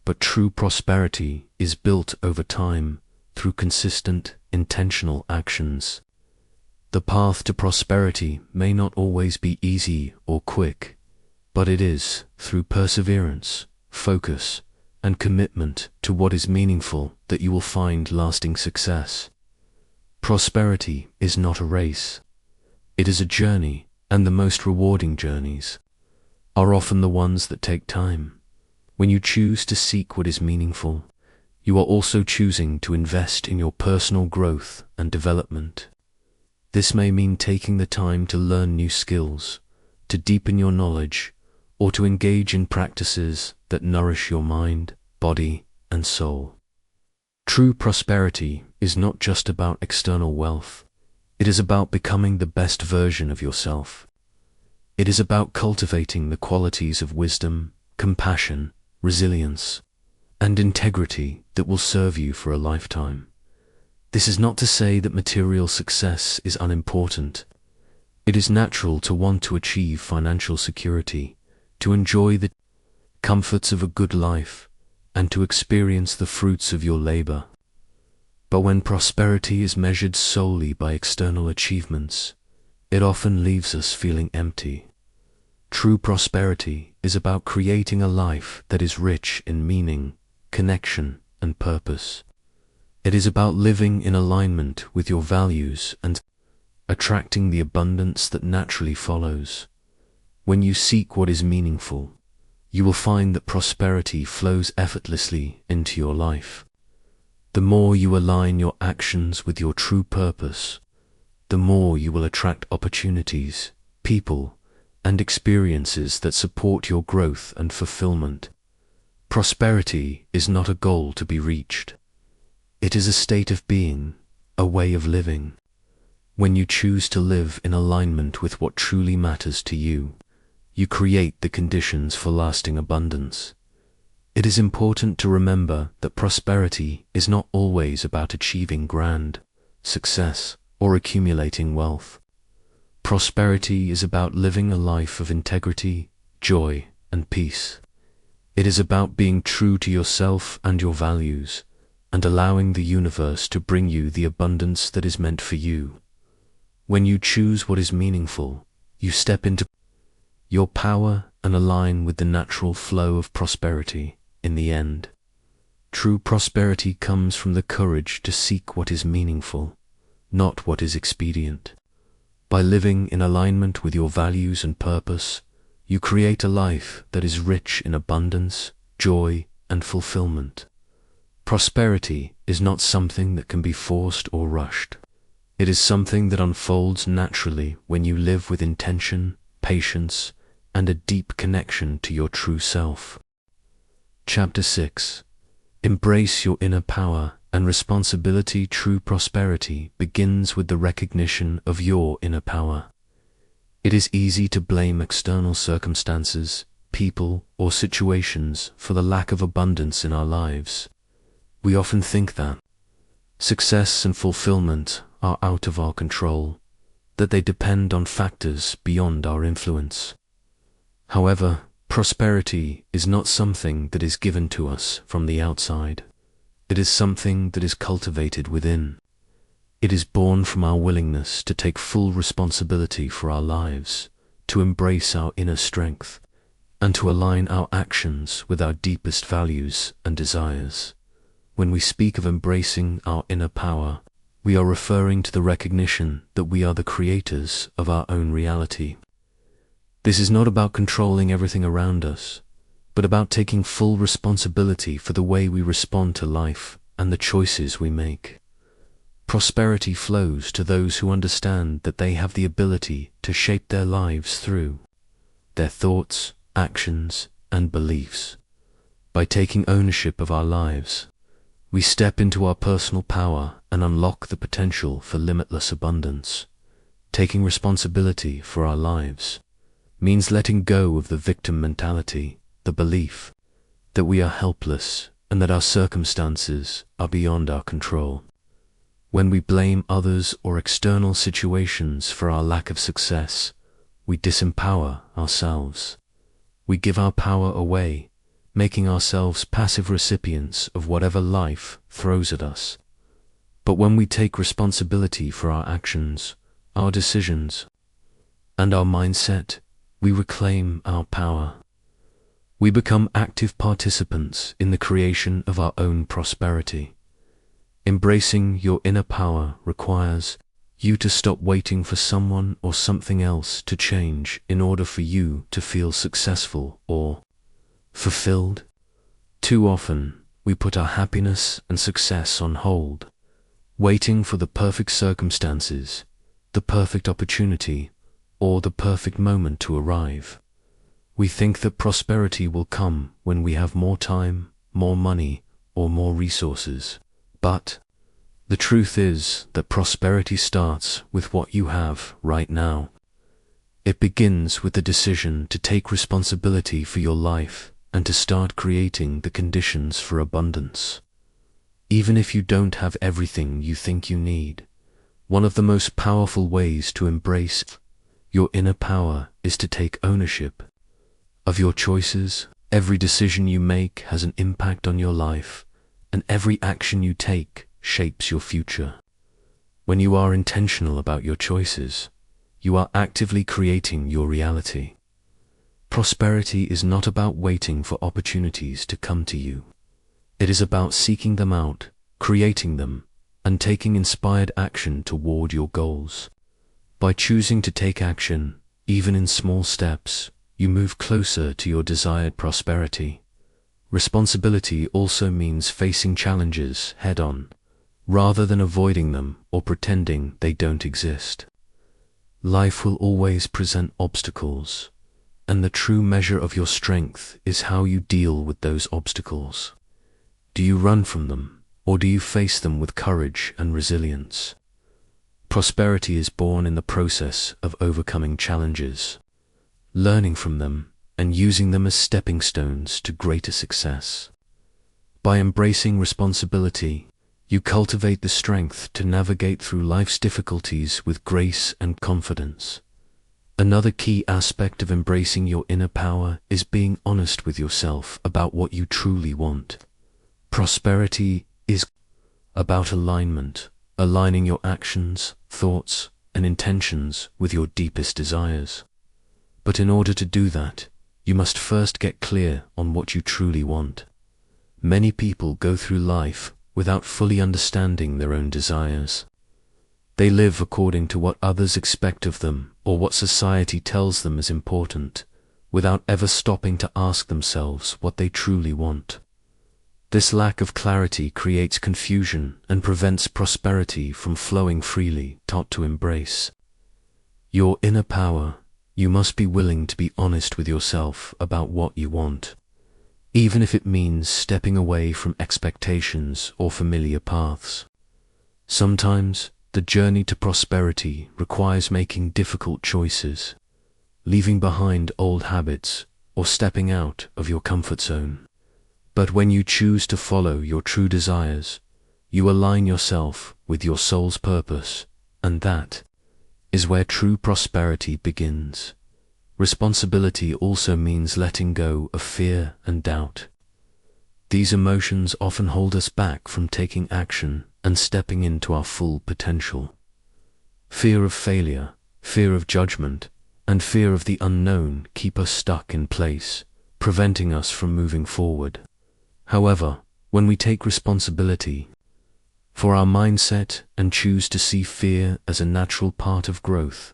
But true prosperity is built over time through consistent, intentional actions. The path to prosperity may not always be easy or quick, but it is through perseverance, focus, and commitment to what is meaningful that you will find lasting success. Prosperity is not a race. It is a journey, and the most rewarding journeys are often the ones that take time. When you choose to seek what is meaningful, you are also choosing to invest in your personal growth and development. This may mean taking the time to learn new skills, to deepen your knowledge, or to engage in practices that nourish your mind, body, and soul. True prosperity is not just about external wealth. It is about becoming the best version of yourself. It is about cultivating the qualities of wisdom, compassion, resilience, and integrity that will serve you for a lifetime. This is not to say that material success is unimportant. It is natural to want to achieve financial security, to enjoy the comforts of a good life, and to experience the fruits of your labor. But when prosperity is measured solely by external achievements, it often leaves us feeling empty. True prosperity is about creating a life that is rich in meaning, connection, and purpose. It is about living in alignment with your values and attracting the abundance that naturally follows. When you seek what is meaningful, you will find that prosperity flows effortlessly into your life. The more you align your actions with your true purpose, the more you will attract opportunities, people, and experiences that support your growth and fulfillment. Prosperity is not a goal to be reached. It is a state of being, a way of living. When you choose to live in alignment with what truly matters to you, you create the conditions for lasting abundance. It is important to remember that prosperity is not always about achieving grand success or accumulating wealth. Prosperity is about living a life of integrity, joy, and peace. It is about being true to yourself and your values, and allowing the universe to bring you the abundance that is meant for you. When you choose what is meaningful, you step into your power and align with the natural flow of prosperity. In the end, true prosperity comes from the courage to seek what is meaningful, not what is expedient. By living in alignment with your values and purpose, you create a life that is rich in abundance, joy, and fulfillment. Prosperity is not something that can be forced or rushed. It is something that unfolds naturally when you live with intention, patience, and a deep connection to your true self. Chapter 6. Embrace your inner power and responsibility. True prosperity begins with the recognition of your inner power. It is easy to blame external circumstances, people, or situations for the lack of abundance in our lives. We often think that success and fulfillment are out of our control, that they depend on factors beyond our influence. However, prosperity is not something that is given to us from the outside. It is something that is cultivated within. It is born from our willingness to take full responsibility for our lives, to embrace our inner strength, and to align our actions with our deepest values and desires. When we speak of embracing our inner power, we are referring to the recognition that we are the creators of our own reality. This is not about controlling everything around us, but about taking full responsibility for the way we respond to life and the choices we make. Prosperity flows to those who understand that they have the ability to shape their lives through their thoughts, actions, and beliefs. By taking ownership of our lives, we step into our personal power and unlock the potential for limitless abundance. Taking responsibility for our lives means letting go of the victim mentality, the belief that we are helpless and that our circumstances are beyond our control. When we blame others or external situations for our lack of success, we disempower ourselves. We give our power away, making ourselves passive recipients of whatever life throws at us. But when we take responsibility for our actions, our decisions, and our mindset, we reclaim our power. We become active participants in the creation of our own prosperity. Embracing your inner power requires you to stop waiting for someone or something else to change in order for you to feel successful or fulfilled. Too often, we put our happiness and success on hold, waiting for the perfect circumstances, the perfect opportunity, or the perfect moment to arrive. We think that prosperity will come when we have more time, more money, or more resources. But the truth is that prosperity starts with what you have right now. It begins with the decision to take responsibility for your life and to start creating the conditions for abundance. Even if you don't have everything you think you need, one of the most powerful ways to embrace your inner power is to take ownership of your choices. Every decision you make has an impact on your life, and every action you take shapes your future. When you are intentional about your choices, you are actively creating your reality. Prosperity is not about waiting for opportunities to come to you. It is about seeking them out, creating them, and taking inspired action toward your goals. By choosing to take action, even in small steps, you move closer to your desired prosperity. Responsibility also means facing challenges head-on, rather than avoiding them or pretending they don't exist. Life will always present obstacles, and the true measure of your strength is how you deal with those obstacles. Do you run from them, or do you face them with courage and resilience? Prosperity is born in the process of overcoming challenges. learning from them, and using them as stepping stones to greater success. By embracing responsibility, you cultivate the strength to navigate through life's difficulties with grace and confidence. Another key aspect of embracing your inner power is being honest with yourself about what you truly want. Prosperity is about alignment, aligning your actions, thoughts, and intentions with your deepest desires. But in order to do that, you must first get clear on what you truly want. Many people go through life without fully understanding their own desires. They live according to what others expect of them or what society tells them is important, without ever stopping to ask themselves what they truly want. This lack of clarity creates confusion and prevents prosperity from flowing freely. Taught to embrace your inner power, you must be willing to be honest with yourself about what you want, even if it means stepping away from expectations or familiar paths. Sometimes, the journey to prosperity requires making difficult choices, leaving behind old habits, or stepping out of your comfort zone. But when you choose to follow your true desires, you align yourself with your soul's purpose, and that is where true prosperity begins. Responsibility also means letting go of fear and doubt. These emotions often hold us back from taking action and stepping into our full potential. Fear of failure, fear of judgment, and fear of the unknown keep us stuck in place, preventing us from moving forward. However, when we take responsibility for our mindset and choose to see fear as a natural part of growth,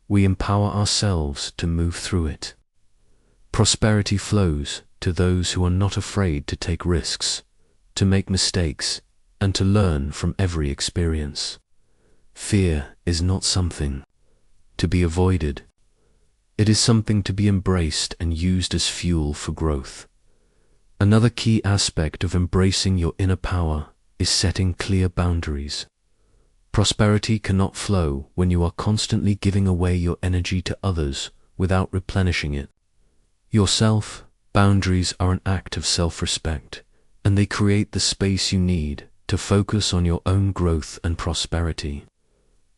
we empower ourselves to move through it. Prosperity flows to those who are not afraid to take risks, to make mistakes, and to learn from every experience. Fear is not something to be avoided. It is something to be embraced and used as fuel for growth. Another key aspect of embracing your inner power is setting clear boundaries. Prosperity cannot flow when you are constantly giving away your energy to others without replenishing it. Boundaries are an act of self-respect, and they create the space you need to focus on your own growth and prosperity.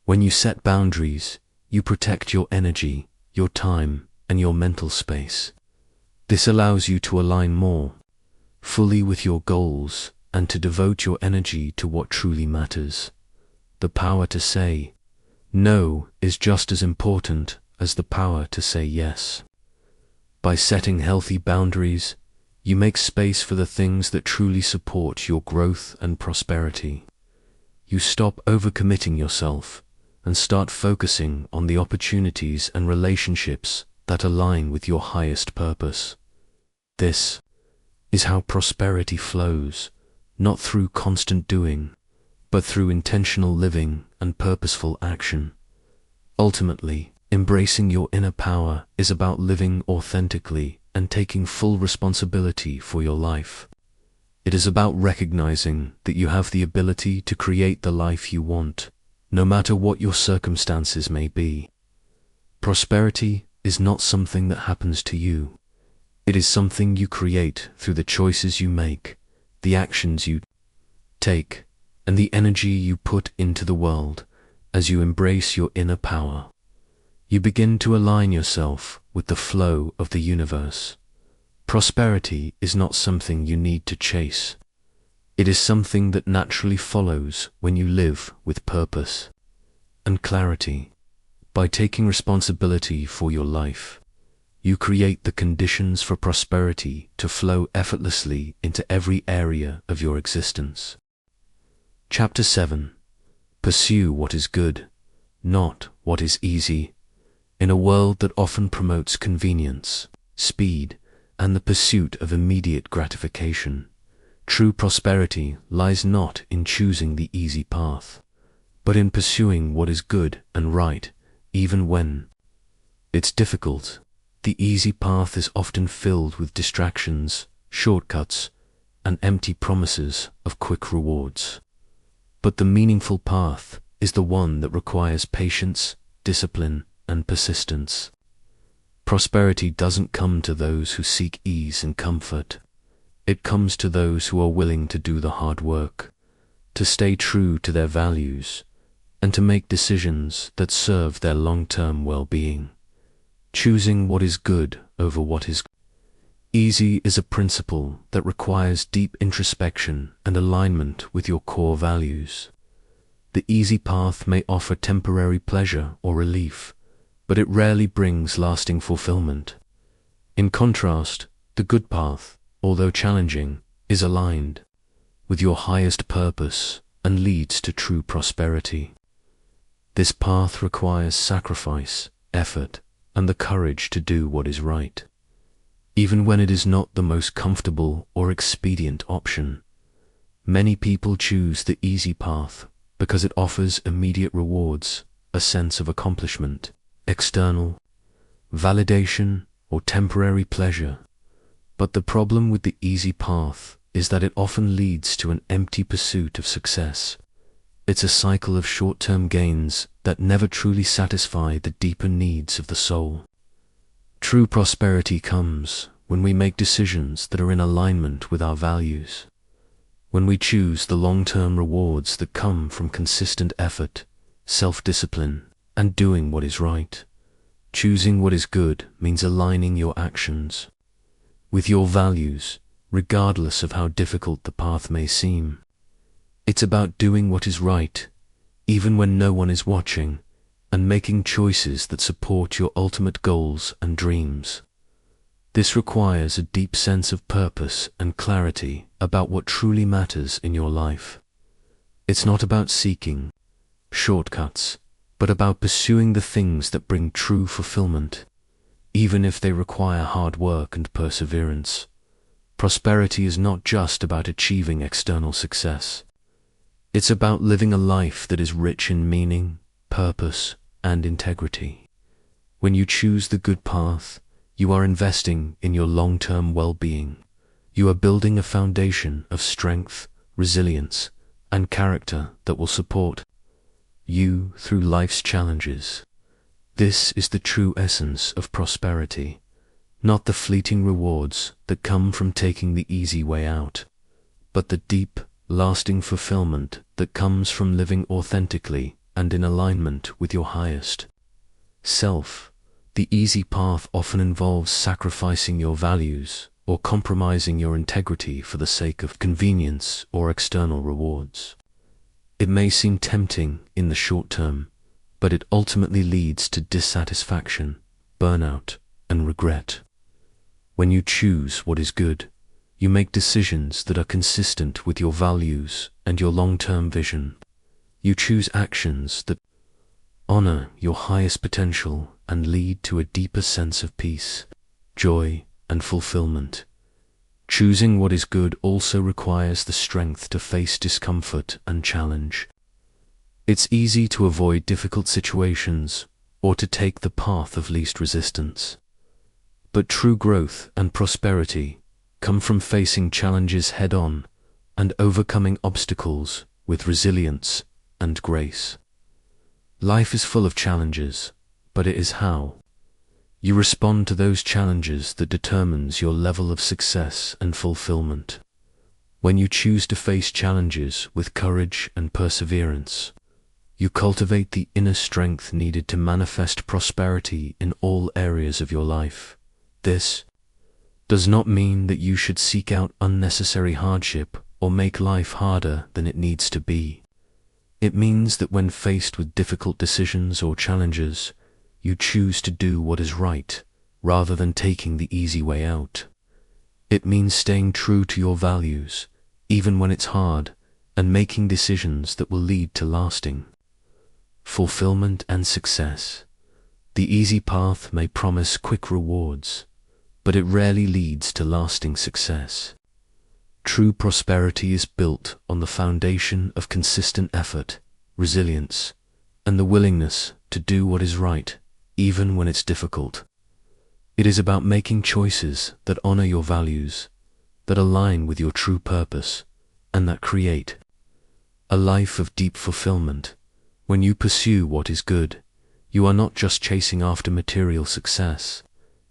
When you set boundaries, you protect your energy, your time, and your mental space. This allows you to align more fully with your goals and to devote your energy to what truly matters. The power to say no is just as important as the power to say yes. By setting healthy boundaries, you make space for the things that truly support your growth and prosperity. You stop overcommitting yourself and start focusing on the opportunities and relationships that align with your highest purpose. This is how prosperity flows, not through constant doing, but through intentional living and purposeful action. Ultimately, embracing your inner power is about living authentically and taking full responsibility for your life. It is about recognizing that you have the ability to create the life you want, no matter what your circumstances may be. Prosperity is not something that happens to you. It is something you create through the choices you make, the actions you take, and the energy you put into the world. As you embrace your inner power, you begin to align yourself with the flow of the universe. Prosperity is not something you need to chase. It is something that naturally follows when you live with purpose and clarity. By taking responsibility for your life, you create the conditions for prosperity to flow effortlessly into every area of your existence. Chapter 7. Pursue what is good, not what is easy. In a world that often promotes convenience, speed, and the pursuit of immediate gratification, true prosperity lies not in choosing the easy path, but in pursuing what is good and right, even when it's difficult. The easy path is often filled with distractions, shortcuts, and empty promises of quick rewards. But the meaningful path is the one that requires patience, discipline, and persistence. Prosperity doesn't come to those who seek ease and comfort. It comes to those who are willing to do the hard work, to stay true to their values, and to make decisions that serve their long-term well-being, choosing what is good over what is easy is a principle that requires deep introspection and alignment with your core values. The easy path may offer temporary pleasure or relief, but it rarely brings lasting fulfillment. In contrast, the good path, although challenging, is aligned with your highest purpose and leads to true prosperity. This path requires sacrifice, effort, and the courage to do what is right, even when it is not the most comfortable or expedient option. Many people choose the easy path because it offers immediate rewards, a sense of accomplishment, external validation, or temporary pleasure. But the problem with the easy path is that it often leads to an empty pursuit of success. It's a cycle of short-term gains that never truly satisfy the deeper needs of the soul. True prosperity comes when we make decisions that are in alignment with our values, when we choose the long-term rewards that come from consistent effort, self-discipline, and doing what is right. Choosing what is good means aligning your actions with your values, regardless of how difficult the path may seem. It's about doing what is right, even when no one is watching, and making choices that support your ultimate goals and dreams. This requires a deep sense of purpose and clarity about what truly matters in your life. It's not about seeking shortcuts, but about pursuing the things that bring true fulfillment, even if they require hard work and perseverance. Prosperity is not just about achieving external success. It's about living a life that is rich in meaning, purpose, and integrity. When you choose the good path, you are investing in your long-term well-being. You are building a foundation of strength, resilience, and character that will support you through life's challenges. This is the true essence of prosperity, not the fleeting rewards that come from taking the easy way out, but the deep, lasting fulfillment that comes from living authentically and in alignment with your highest self. The easy path often involves sacrificing your values or compromising your integrity for the sake of convenience or external rewards. It may seem tempting in the short term, but it ultimately leads to dissatisfaction, burnout, and regret. When you choose what is good, you make decisions that are consistent with your values and your long-term vision. You choose actions that honor your highest potential and lead to a deeper sense of peace, joy, and fulfillment. Choosing what is good also requires the strength to face discomfort and challenge. It's easy to avoid difficult situations or to take the path of least resistance. But true growth and prosperity come from facing challenges head-on and overcoming obstacles with resilience and grace. Life is full of challenges, but it is how you respond to those challenges that determines your level of success and fulfillment. When you choose to face challenges with courage and perseverance, you cultivate the inner strength needed to manifest prosperity in all areas of your life. This does not mean that you should seek out unnecessary hardship or make life harder than it needs to be. It means that when faced with difficult decisions or challenges, you choose to do what is right, rather than taking the easy way out. It means staying true to your values, even when it's hard, and making decisions that will lead to lasting fulfillment and success. The easy path may promise quick rewards, but it rarely leads to lasting success. True prosperity is built on the foundation of consistent effort, resilience, and the willingness to do what is right, even when it's difficult. It is about making choices that honor your values, that align with your true purpose, and that create a life of deep fulfillment. When you pursue what is good, you are not just chasing after material success.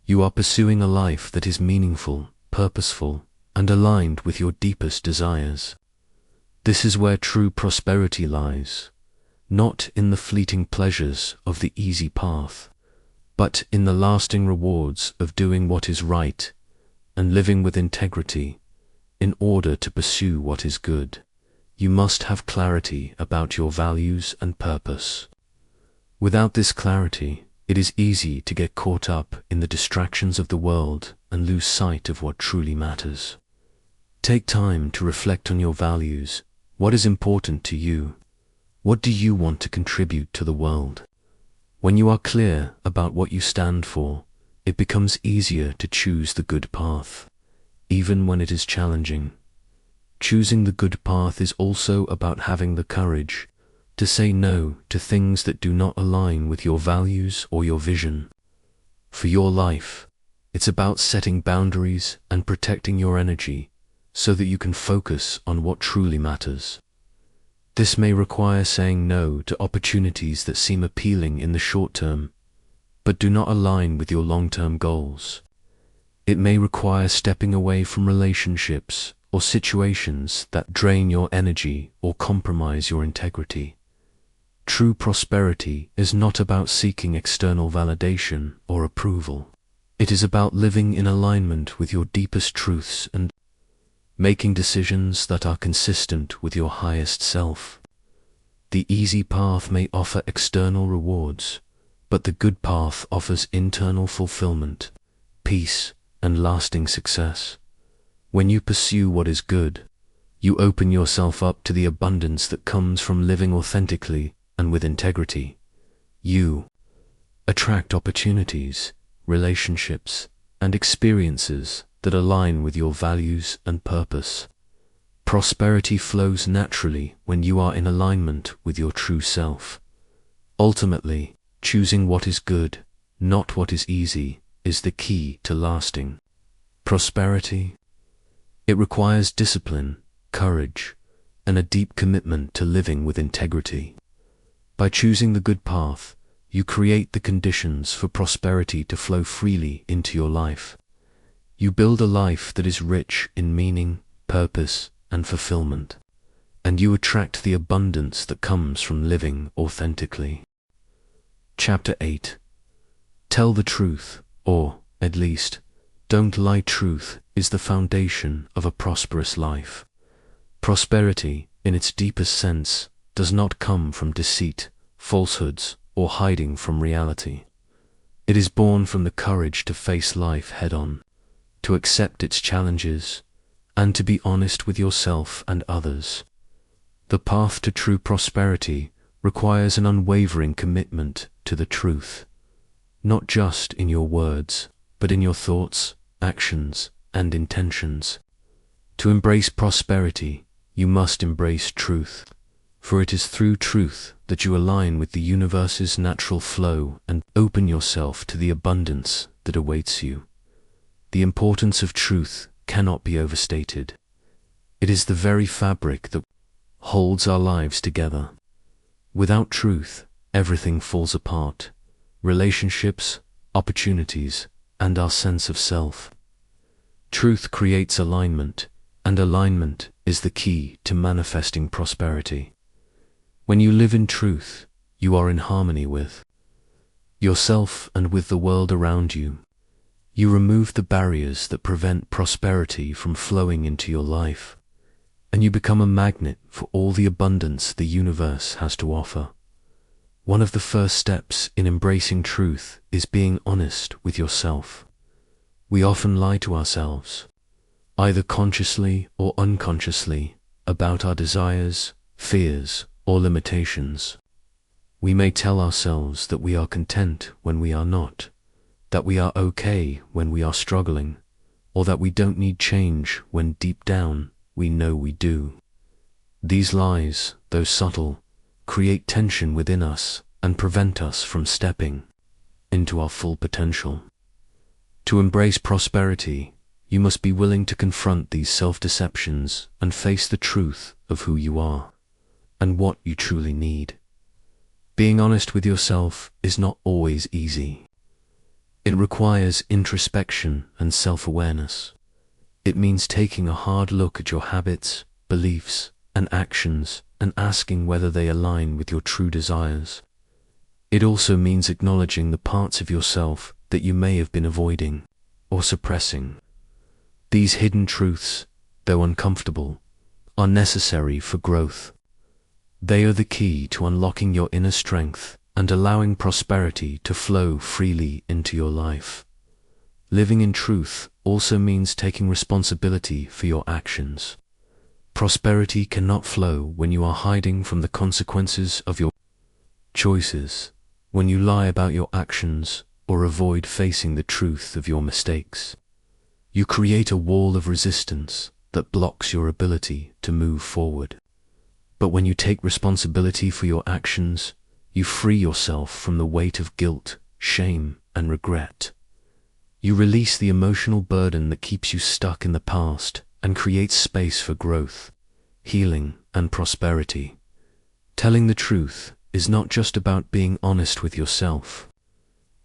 You are pursuing a life that is meaningful, purposeful, and aligned with your deepest desires. This is where true prosperity lies, not in the fleeting pleasures of the easy path, but in the lasting rewards of doing what is right and living with integrity. In order to pursue what is good, you must have clarity about your values and purpose. Without this clarity, it is easy to get caught up in the distractions of the world and lose sight of what truly matters. Take time to reflect on your values. What is important to you? What do you want to contribute to the world? When you are clear about what you stand for, it becomes easier to choose the good path, even when it is challenging. Choosing the good path is also about having the courage to say no to things that do not align with your values or your vision. For your life, it's about setting boundaries and protecting your energy so that you can focus on what truly matters. This may require saying no to opportunities that seem appealing in the short term, but do not align with your long-term goals. It may require stepping away from relationships or situations that drain your energy or compromise your integrity. True prosperity is not about seeking external validation or approval. It is about living in alignment with your deepest truths and making decisions that are consistent with your highest self. The easy path may offer external rewards, but the good path offers internal fulfillment, peace, and lasting success. When you pursue what is good, you open yourself up to the abundance that comes from living authentically and with integrity. You attract opportunities, relationships, and experiences that align with your values and purpose. Prosperity flows naturally when you are in alignment with your true self. Ultimately, choosing what is good, not what is easy, is the key to lasting prosperity. It requires discipline, courage, and a deep commitment to living with integrity. By choosing the good path, you create the conditions for prosperity to flow freely into your life. You build a life that is rich in meaning, purpose, and fulfillment, and you attract the abundance that comes from living authentically. Chapter 8. Tell the truth, or, at least, don't lie. Truth is the foundation of a prosperous life. Prosperity, in its deepest sense, does not come from deceit, falsehoods, or hiding from reality. It is born from the courage to face life head-on, to accept its challenges, and to be honest with yourself and others. The path to true prosperity requires an unwavering commitment to the truth, not just in your words, but in your thoughts, actions, and intentions. To embrace prosperity, you must embrace truth, for it is through truth that you align with the universe's natural flow and open yourself to the abundance that awaits you. The importance of truth cannot be overstated. It is the very fabric that holds our lives together. Without truth, everything falls apart: relationships, opportunities, and our sense of self. Truth creates alignment, and alignment is the key to manifesting prosperity. When you live in truth, you are in harmony with yourself and with the world around you. You remove the barriers that prevent prosperity from flowing into your life, and you become a magnet for all the abundance the universe has to offer. One of the first steps in embracing truth is being honest with yourself. We often lie to ourselves, either consciously or unconsciously, about our desires, fears, or limitations. We may tell ourselves that we are content when we are not, that we are okay when we are struggling, or that we don't need change when deep down we know we do. These lies, though subtle, create tension within us and prevent us from stepping into our full potential. To embrace prosperity, you must be willing to confront these self-deceptions and face the truth of who you are and what you truly need. Being honest with yourself is not always easy. It requires introspection and self-awareness. It means taking a hard look at your habits, beliefs, and actions and asking whether they align with your true desires. It also means acknowledging the parts of yourself that you may have been avoiding or suppressing. These hidden truths, though uncomfortable, are necessary for growth. They are the key to unlocking your inner strength and allowing prosperity to flow freely into your life. Living in truth also means taking responsibility for your actions. Prosperity cannot flow when you are hiding from the consequences of your choices, when you lie about your actions or avoid facing the truth of your mistakes. You create a wall of resistance that blocks your ability to move forward. But when you take responsibility for your actions, you free yourself from the weight of guilt, shame, and regret. You release the emotional burden that keeps you stuck in the past and create space for growth, healing, and prosperity. Telling the truth is not just about being honest with yourself.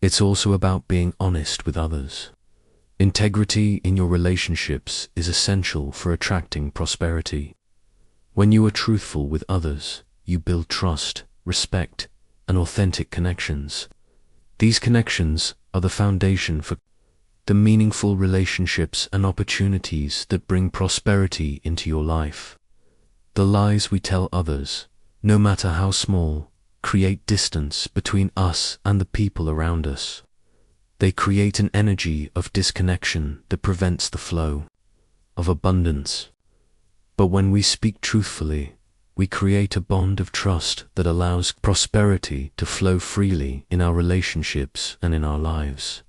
It's also about being honest with others. Integrity in your relationships is essential for attracting prosperity. When you are truthful with others, you build trust, respect, and authentic connections. These connections are the foundation for the meaningful relationships and opportunities that bring prosperity into your life. The lies we tell others, no matter how small, create distance between us and the people around us. They create an energy of disconnection that prevents the flow of abundance. But when we speak truthfully, we create a bond of trust that allows prosperity to flow freely in our relationships and in our lives.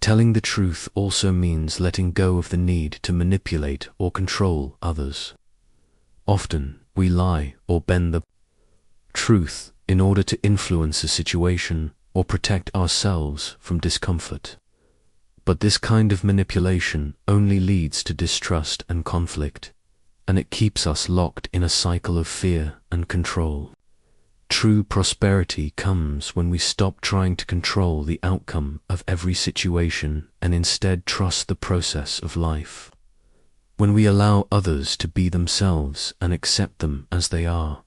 Telling the truth also means letting go of the need to manipulate or control others. Often, we lie or bend the truth in order to influence a situation or protect ourselves from discomfort. But this kind of manipulation only leads to distrust and conflict, and it keeps us locked in a cycle of fear and control. True prosperity comes when we stop trying to control the outcome of every situation and instead trust the process of life. When we allow others to be themselves and accept them as they are,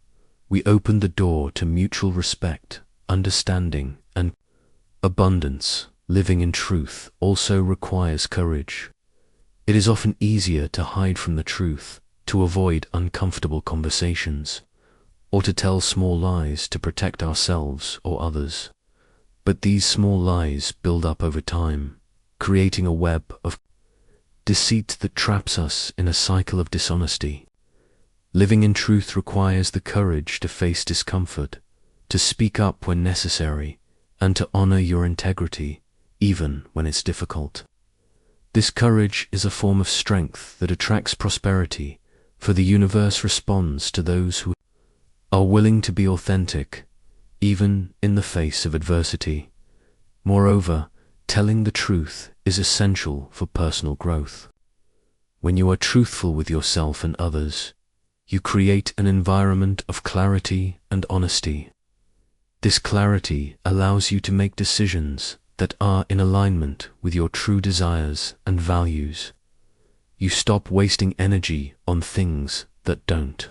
we open the door to mutual respect, understanding, and abundance. Living in truth also requires courage. It is often easier to hide from the truth, to avoid uncomfortable conversations, or to tell small lies to protect ourselves or others. But these small lies build up over time, creating a web of deceit that traps us in a cycle of dishonesty. Living in truth requires the courage to face discomfort, to speak up when necessary, and to honor your integrity, even when it's difficult. This courage is a form of strength that attracts prosperity, for the universe responds to those who are willing to be authentic, even in the face of adversity. Moreover, telling the truth is essential for personal growth. When you are truthful with yourself and others, you create an environment of clarity and honesty. This clarity allows you to make decisions that are in alignment with your true desires and values. You stop wasting energy on things that don't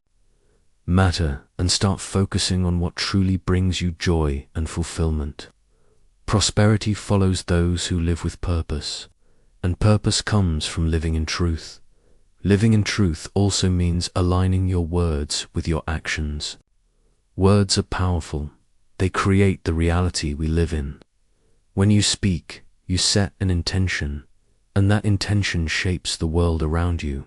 matter and start focusing on what truly brings you joy and fulfillment. Prosperity follows those who live with purpose, and purpose comes from living in truth. Living in truth also means aligning your words with your actions. Words are powerful. They create the reality we live in. When you speak, you set an intention, and that intention shapes the world around you.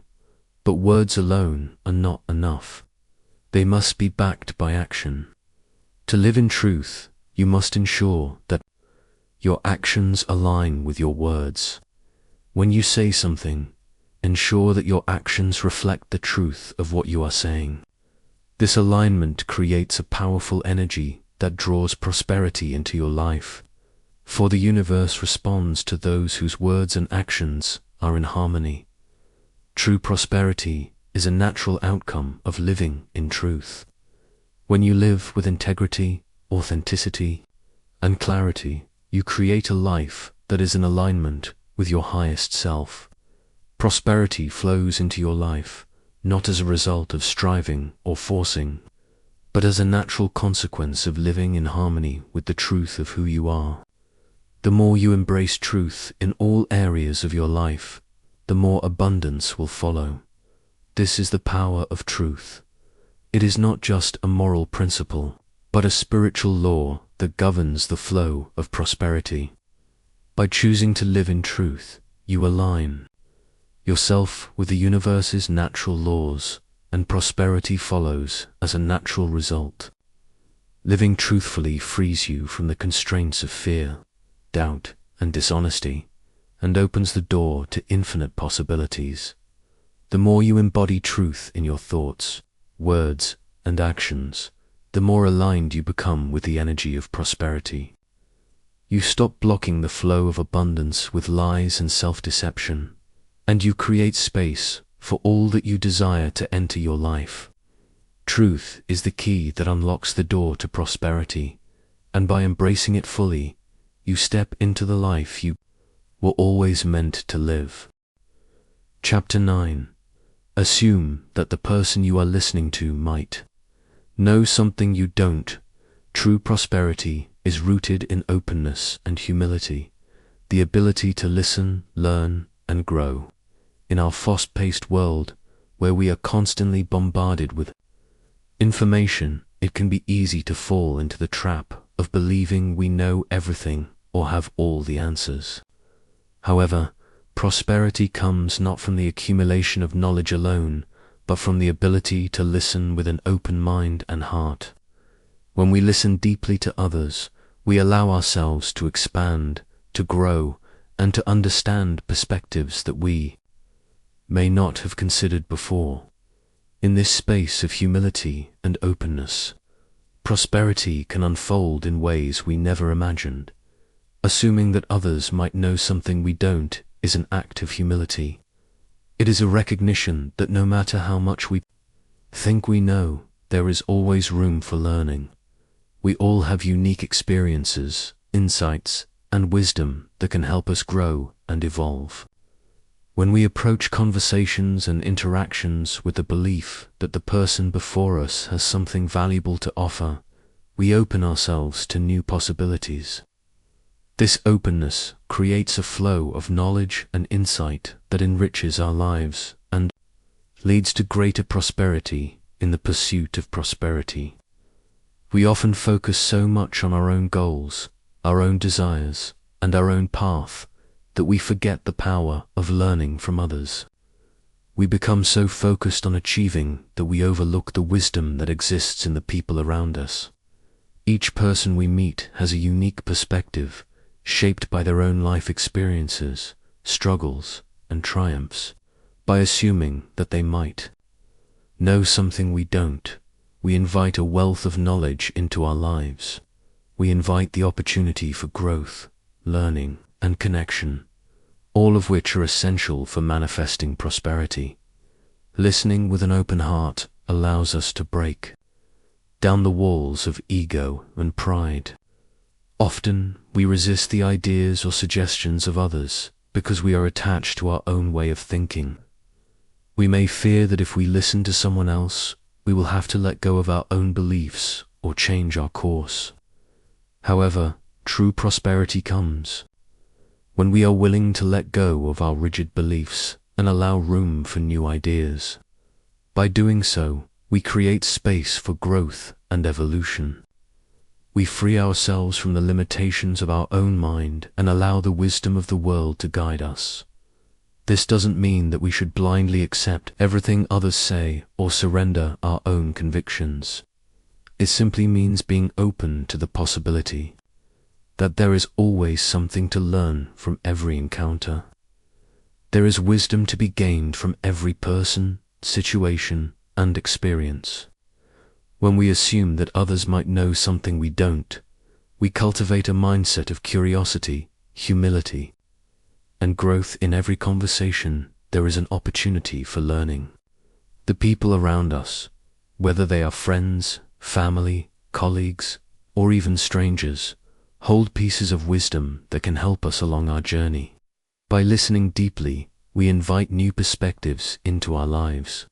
But words alone are not enough. They must be backed by action. To live in truth, you must ensure that your actions align with your words. When you say something, ensure that your actions reflect the truth of what you are saying. This alignment creates a powerful energy that draws prosperity into your life, for the universe responds to those whose words and actions are in harmony. True prosperity is a natural outcome of living in truth. When you live with integrity, authenticity, and clarity, you create a life that is in alignment with your highest self. Prosperity flows into your life, not as a result of striving or forcing, but as a natural consequence of living in harmony with the truth of who you are. The more you embrace truth in all areas of your life, the more abundance will follow. This is the power of truth. It is not just a moral principle, but a spiritual law that governs the flow of prosperity. By choosing to live in truth, you align yourself with the universe's natural laws, and prosperity follows as a natural result. Living truthfully frees you from the constraints of fear, doubt, and dishonesty, and opens the door to infinite possibilities. The more you embody truth in your thoughts, words, and actions, the more aligned you become with the energy of prosperity. You stop blocking the flow of abundance with lies and self-deception, and you create space for all that you desire to enter your life. Truth is the key that unlocks the door to prosperity, and by embracing it fully, you step into the life you were always meant to live. Chapter 9. Assume that the person you are listening to might know something you don't. True prosperity is rooted in openness and humility, the ability to listen, learn, and grow. In our fast-paced world, where we are constantly bombarded with information, it can be easy to fall into the trap of believing we know everything or have all the answers. However, prosperity comes not from the accumulation of knowledge alone, but from the ability to listen with an open mind and heart. When we listen deeply to others, we allow ourselves to expand, to grow, and to understand perspectives that we may not have considered before. In this space of humility and openness, prosperity can unfold in ways we never imagined. Assuming that others might know something we don't is an act of humility. It is a recognition that no matter how much we think we know, there is always room for learning. We all have unique experiences, insights, and wisdom that can help us grow and evolve. When we approach conversations and interactions with the belief that the person before us has something valuable to offer, we open ourselves to new possibilities. This openness creates a flow of knowledge and insight that enriches our lives and leads to greater prosperity in the pursuit of prosperity. We often focus so much on our own goals, our own desires, and our own path that we forget the power of learning from others. We become so focused on achieving that we overlook the wisdom that exists in the people around us. Each person we meet has a unique perspective, shaped by their own life experiences, struggles, and triumphs. By assuming that they might know something we don't, we invite a wealth of knowledge into our lives. We invite the opportunity for growth, learning, and connection, all of which are essential for manifesting prosperity. Listening with an open heart allows us to break down the walls of ego and pride. Often, we resist the ideas or suggestions of others because we are attached to our own way of thinking. We may fear that if we listen to someone else, we will have to let go of our own beliefs or change our course. However, true prosperity comes when we are willing to let go of our rigid beliefs and allow room for new ideas. By doing so, we create space for growth and evolution. We free ourselves from the limitations of our own mind and allow the wisdom of the world to guide us. This doesn't mean that we should blindly accept everything others say or surrender our own convictions. It simply means being open to the possibility that there is always something to learn from every encounter. There is wisdom to be gained from every person, situation, and experience. When we assume that others might know something we don't, we cultivate a mindset of curiosity, humility, and growth. In every conversation, there is an opportunity for learning. The people around us, whether they are friends, family, colleagues, or even strangers, hold pieces of wisdom that can help us along our journey. By listening deeply, we invite new perspectives into our lives.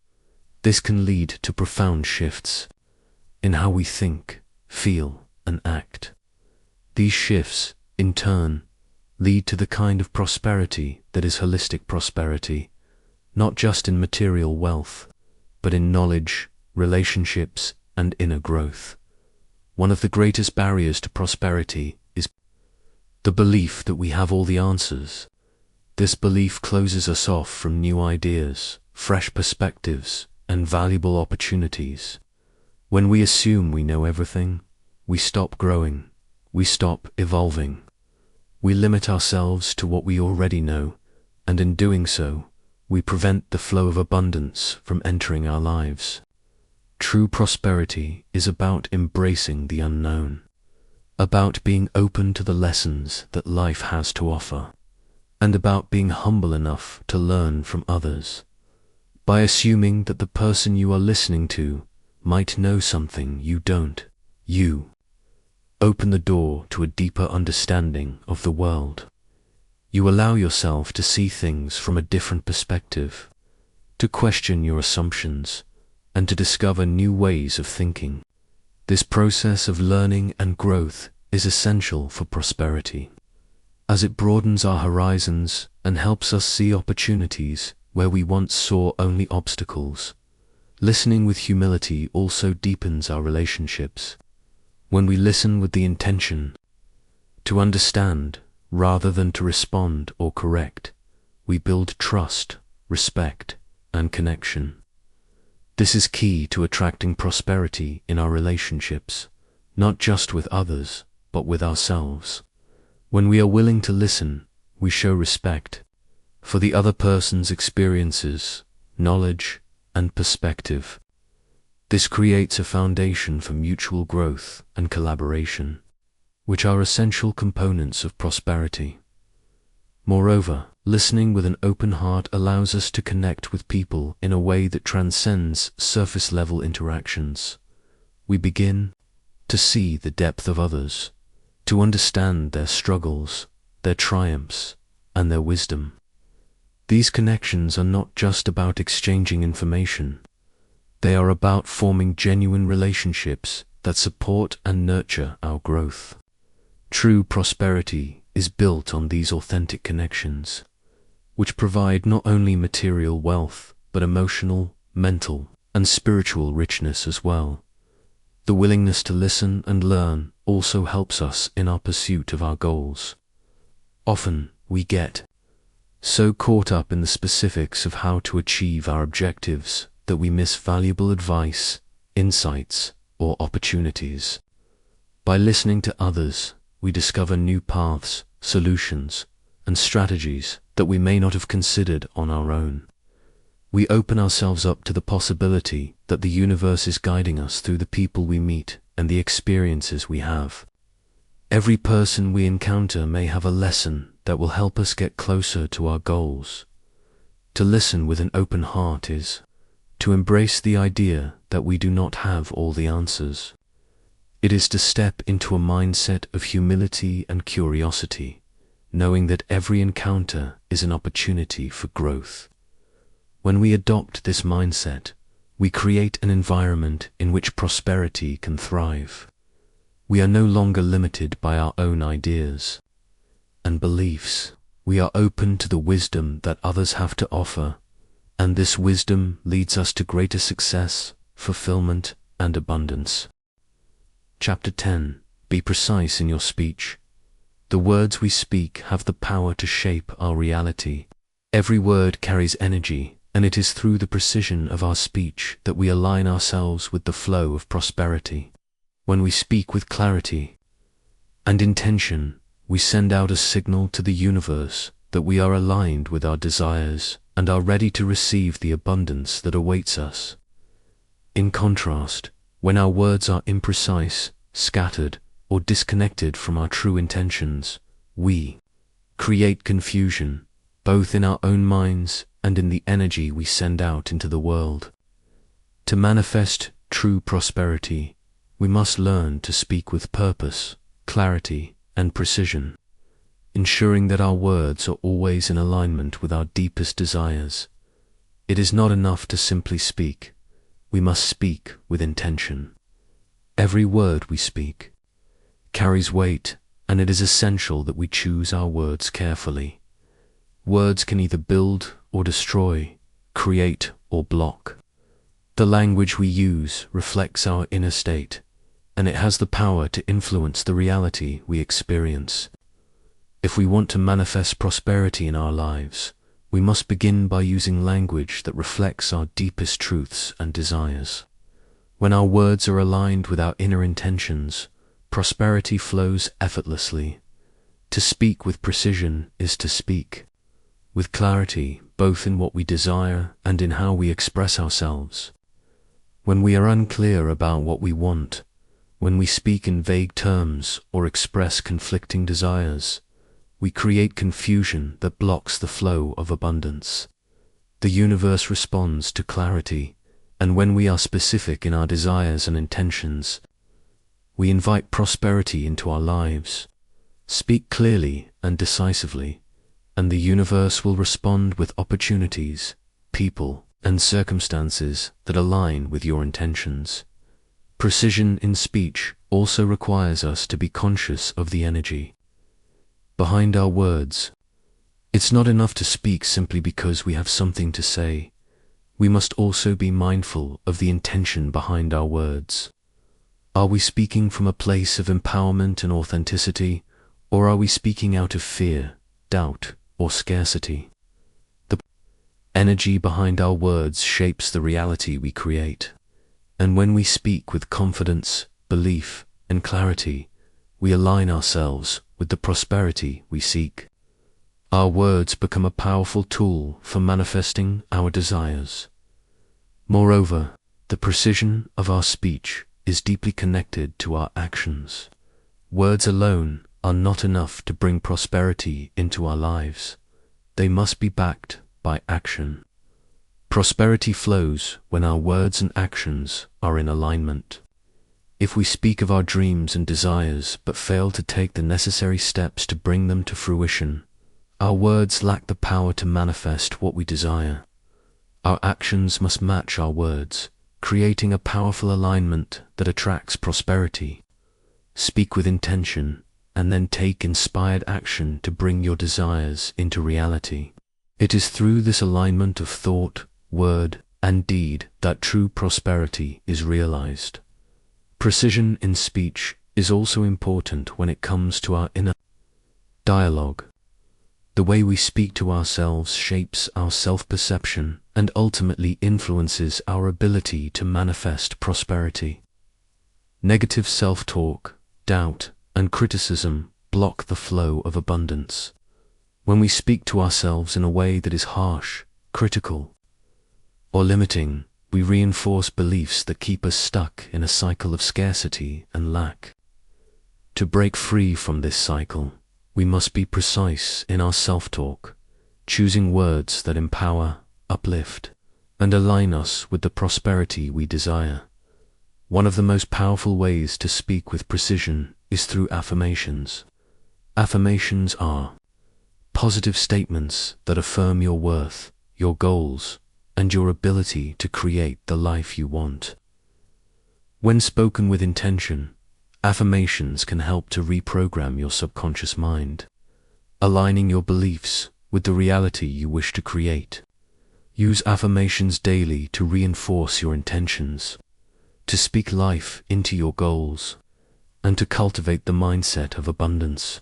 This can lead to profound shifts in how we think, feel, and act. These shifts, in turn, lead to the kind of prosperity that is holistic prosperity, not just in material wealth, but in knowledge, relationships, and inner growth. One of the greatest barriers to prosperity is the belief that we have all the answers. This belief closes us off from new ideas, fresh perspectives, and valuable opportunities. When we assume we know everything, we stop growing, we stop evolving. We limit ourselves to what we already know, and in doing so, we prevent the flow of abundance from entering our lives. True prosperity is about embracing the unknown, about being open to the lessons that life has to offer, and about being humble enough to learn from others. By assuming that the person you are listening to might know something you don't, you open the door to a deeper understanding of the world. You allow yourself to see things from a different perspective, to question your assumptions, and to discover new ways of thinking. This process of learning and growth is essential for prosperity, as it broadens our horizons and helps us see opportunities where we once saw only obstacles. Listening with humility also deepens our relationships. When we listen with the intention to understand rather than to respond or correct, we build trust, respect, and connection. This is key to attracting prosperity in our relationships, not just with others, but with ourselves. When we are willing to listen, we show respect for the other person's experiences, knowledge, and perspective. This creates a foundation for mutual growth and collaboration, which are essential components of prosperity. Moreover, listening with an open heart allows us to connect with people in a way that transcends surface-level interactions. We begin to see the depth of others, to understand their struggles, their triumphs, and their wisdom. These connections are not just about exchanging information. They are about forming genuine relationships that support and nurture our growth. True prosperity is built on these authentic connections, which provide not only material wealth, but emotional, mental, and spiritual richness as well. The willingness to listen and learn also helps us in our pursuit of our goals. Often, we get so caught up in the specifics of how to achieve our objectives that we miss valuable advice, insights, or opportunities. By listening to others, we discover new paths, solutions, and strategies that we may not have considered on our own. We open ourselves up to the possibility that the universe is guiding us through the people we meet and the experiences we have. Every person we encounter may have a lesson that will help us get closer to our goals. To listen with an open heart is to embrace the idea that we do not have all the answers. It is to step into a mindset of humility and curiosity, knowing that every encounter is an opportunity for growth. When we adopt this mindset, we create an environment in which prosperity can thrive. We are no longer limited by our own ideas and beliefs. We are open to the wisdom that others have to offer, and this wisdom leads us to greater success, fulfillment, and abundance. Chapter 10. Be precise in your speech. The words we speak have the power to shape our reality. Every word carries energy, and it is through the precision of our speech that we align ourselves with the flow of prosperity. When we speak with clarity and intention, we send out a signal to the universe that we are aligned with our desires and are ready to receive the abundance that awaits us. In contrast, when our words are imprecise, scattered, or disconnected from our true intentions, we create confusion, both in our own minds and in the energy we send out into the world. To manifest true prosperity, we must learn to speak with purpose, clarity, and precision, ensuring that our words are always in alignment with our deepest desires. It is not enough to simply speak. We must speak with intention. Every word we speak carries weight, and it is essential that we choose our words carefully. Words can either build or destroy, create or block. The language we use reflects our inner state, and it has the power to influence the reality we experience. If we want to manifest prosperity in our lives, we must begin by using language that reflects our deepest truths and desires. When our words are aligned with our inner intentions, prosperity flows effortlessly. To speak with precision is to speak with clarity, both in what we desire and in how we express ourselves. When we are unclear about what we want, when we speak in vague terms or express conflicting desires, we create confusion that blocks the flow of abundance. The universe responds to clarity, and when we are specific in our desires and intentions, we invite prosperity into our lives. Speak clearly and decisively, and the universe will respond with opportunities, people, and circumstances that align with your intentions. Precision in speech also requires us to be conscious of the energy behind our words. It's not enough to speak simply because we have something to say. We must also be mindful of the intention behind our words. Are we speaking from a place of empowerment and authenticity, or are we speaking out of fear, doubt, or scarcity? The energy behind our words shapes the reality we create. And when we speak with confidence, belief, and clarity, we align ourselves with the prosperity we seek. Our words become a powerful tool for manifesting our desires. Moreover, the precision of our speech is deeply connected to our actions. Words alone are not enough to bring prosperity into our lives. They must be backed by action. Prosperity flows when our words and actions are in alignment. If we speak of our dreams and desires but fail to take the necessary steps to bring them to fruition, our words lack the power to manifest what we desire. Our actions must match our words, creating a powerful alignment that attracts prosperity. Speak with intention, and then take inspired action to bring your desires into reality. It is through this alignment of thought, word, and deed that true prosperity is realized. Precision in speech is also important when it comes to our inner dialogue. The way we speak to ourselves shapes our self-perception and ultimately influences our ability to manifest prosperity. Negative self-talk, doubt, and criticism block the flow of abundance. When we speak to ourselves in a way that is harsh, critical, or limiting, we reinforce beliefs that keep us stuck in a cycle of scarcity and lack. To break free from this cycle, we must be precise in our self-talk, choosing words that empower, uplift, and align us with the prosperity we desire. One of the most powerful ways to speak with precision is through affirmations. Affirmations are positive statements that affirm your worth, your goals, and your ability to create the life you want. When spoken with intention, affirmations can help to reprogram your subconscious mind, aligning your beliefs with the reality you wish to create. Use affirmations daily to reinforce your intentions, to speak life into your goals, and to cultivate the mindset of abundance.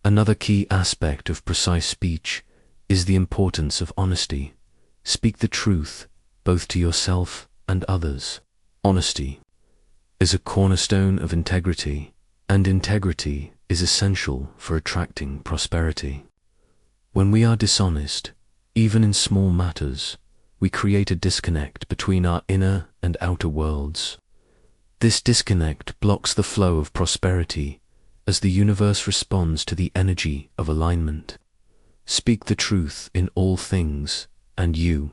Another key aspect of precise speech is the importance of honesty. Speak the truth, both to yourself and others. Honesty is a cornerstone of integrity, and integrity is essential for attracting prosperity. When we are dishonest, even in small matters, we create a disconnect between our inner and outer worlds. This disconnect blocks the flow of prosperity as the universe responds to the energy of alignment. Speak the truth in all things, and you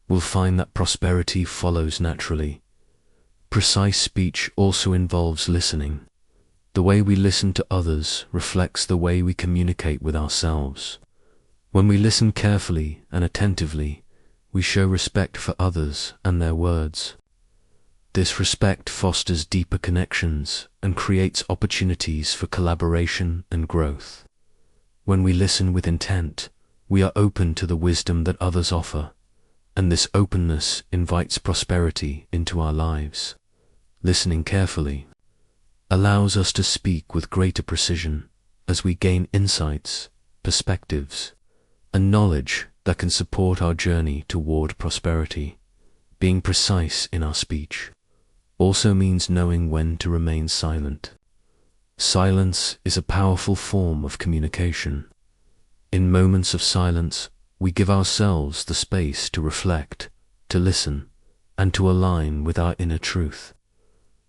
will find that prosperity follows naturally. Precise speech also involves listening. The way we listen to others reflects the way we communicate with ourselves. When we listen carefully and attentively, we show respect for others and their words. This respect fosters deeper connections and creates opportunities for collaboration and growth. When we listen with intent, we are open to the wisdom that others offer, and this openness invites prosperity into our lives. Listening carefully allows us to speak with greater precision as we gain insights, perspectives, and knowledge that can support our journey toward prosperity. Being precise in our speech also means knowing when to remain silent. Silence is a powerful form of communication. In moments of silence, we give ourselves the space to reflect, to listen, and to align with our inner truth.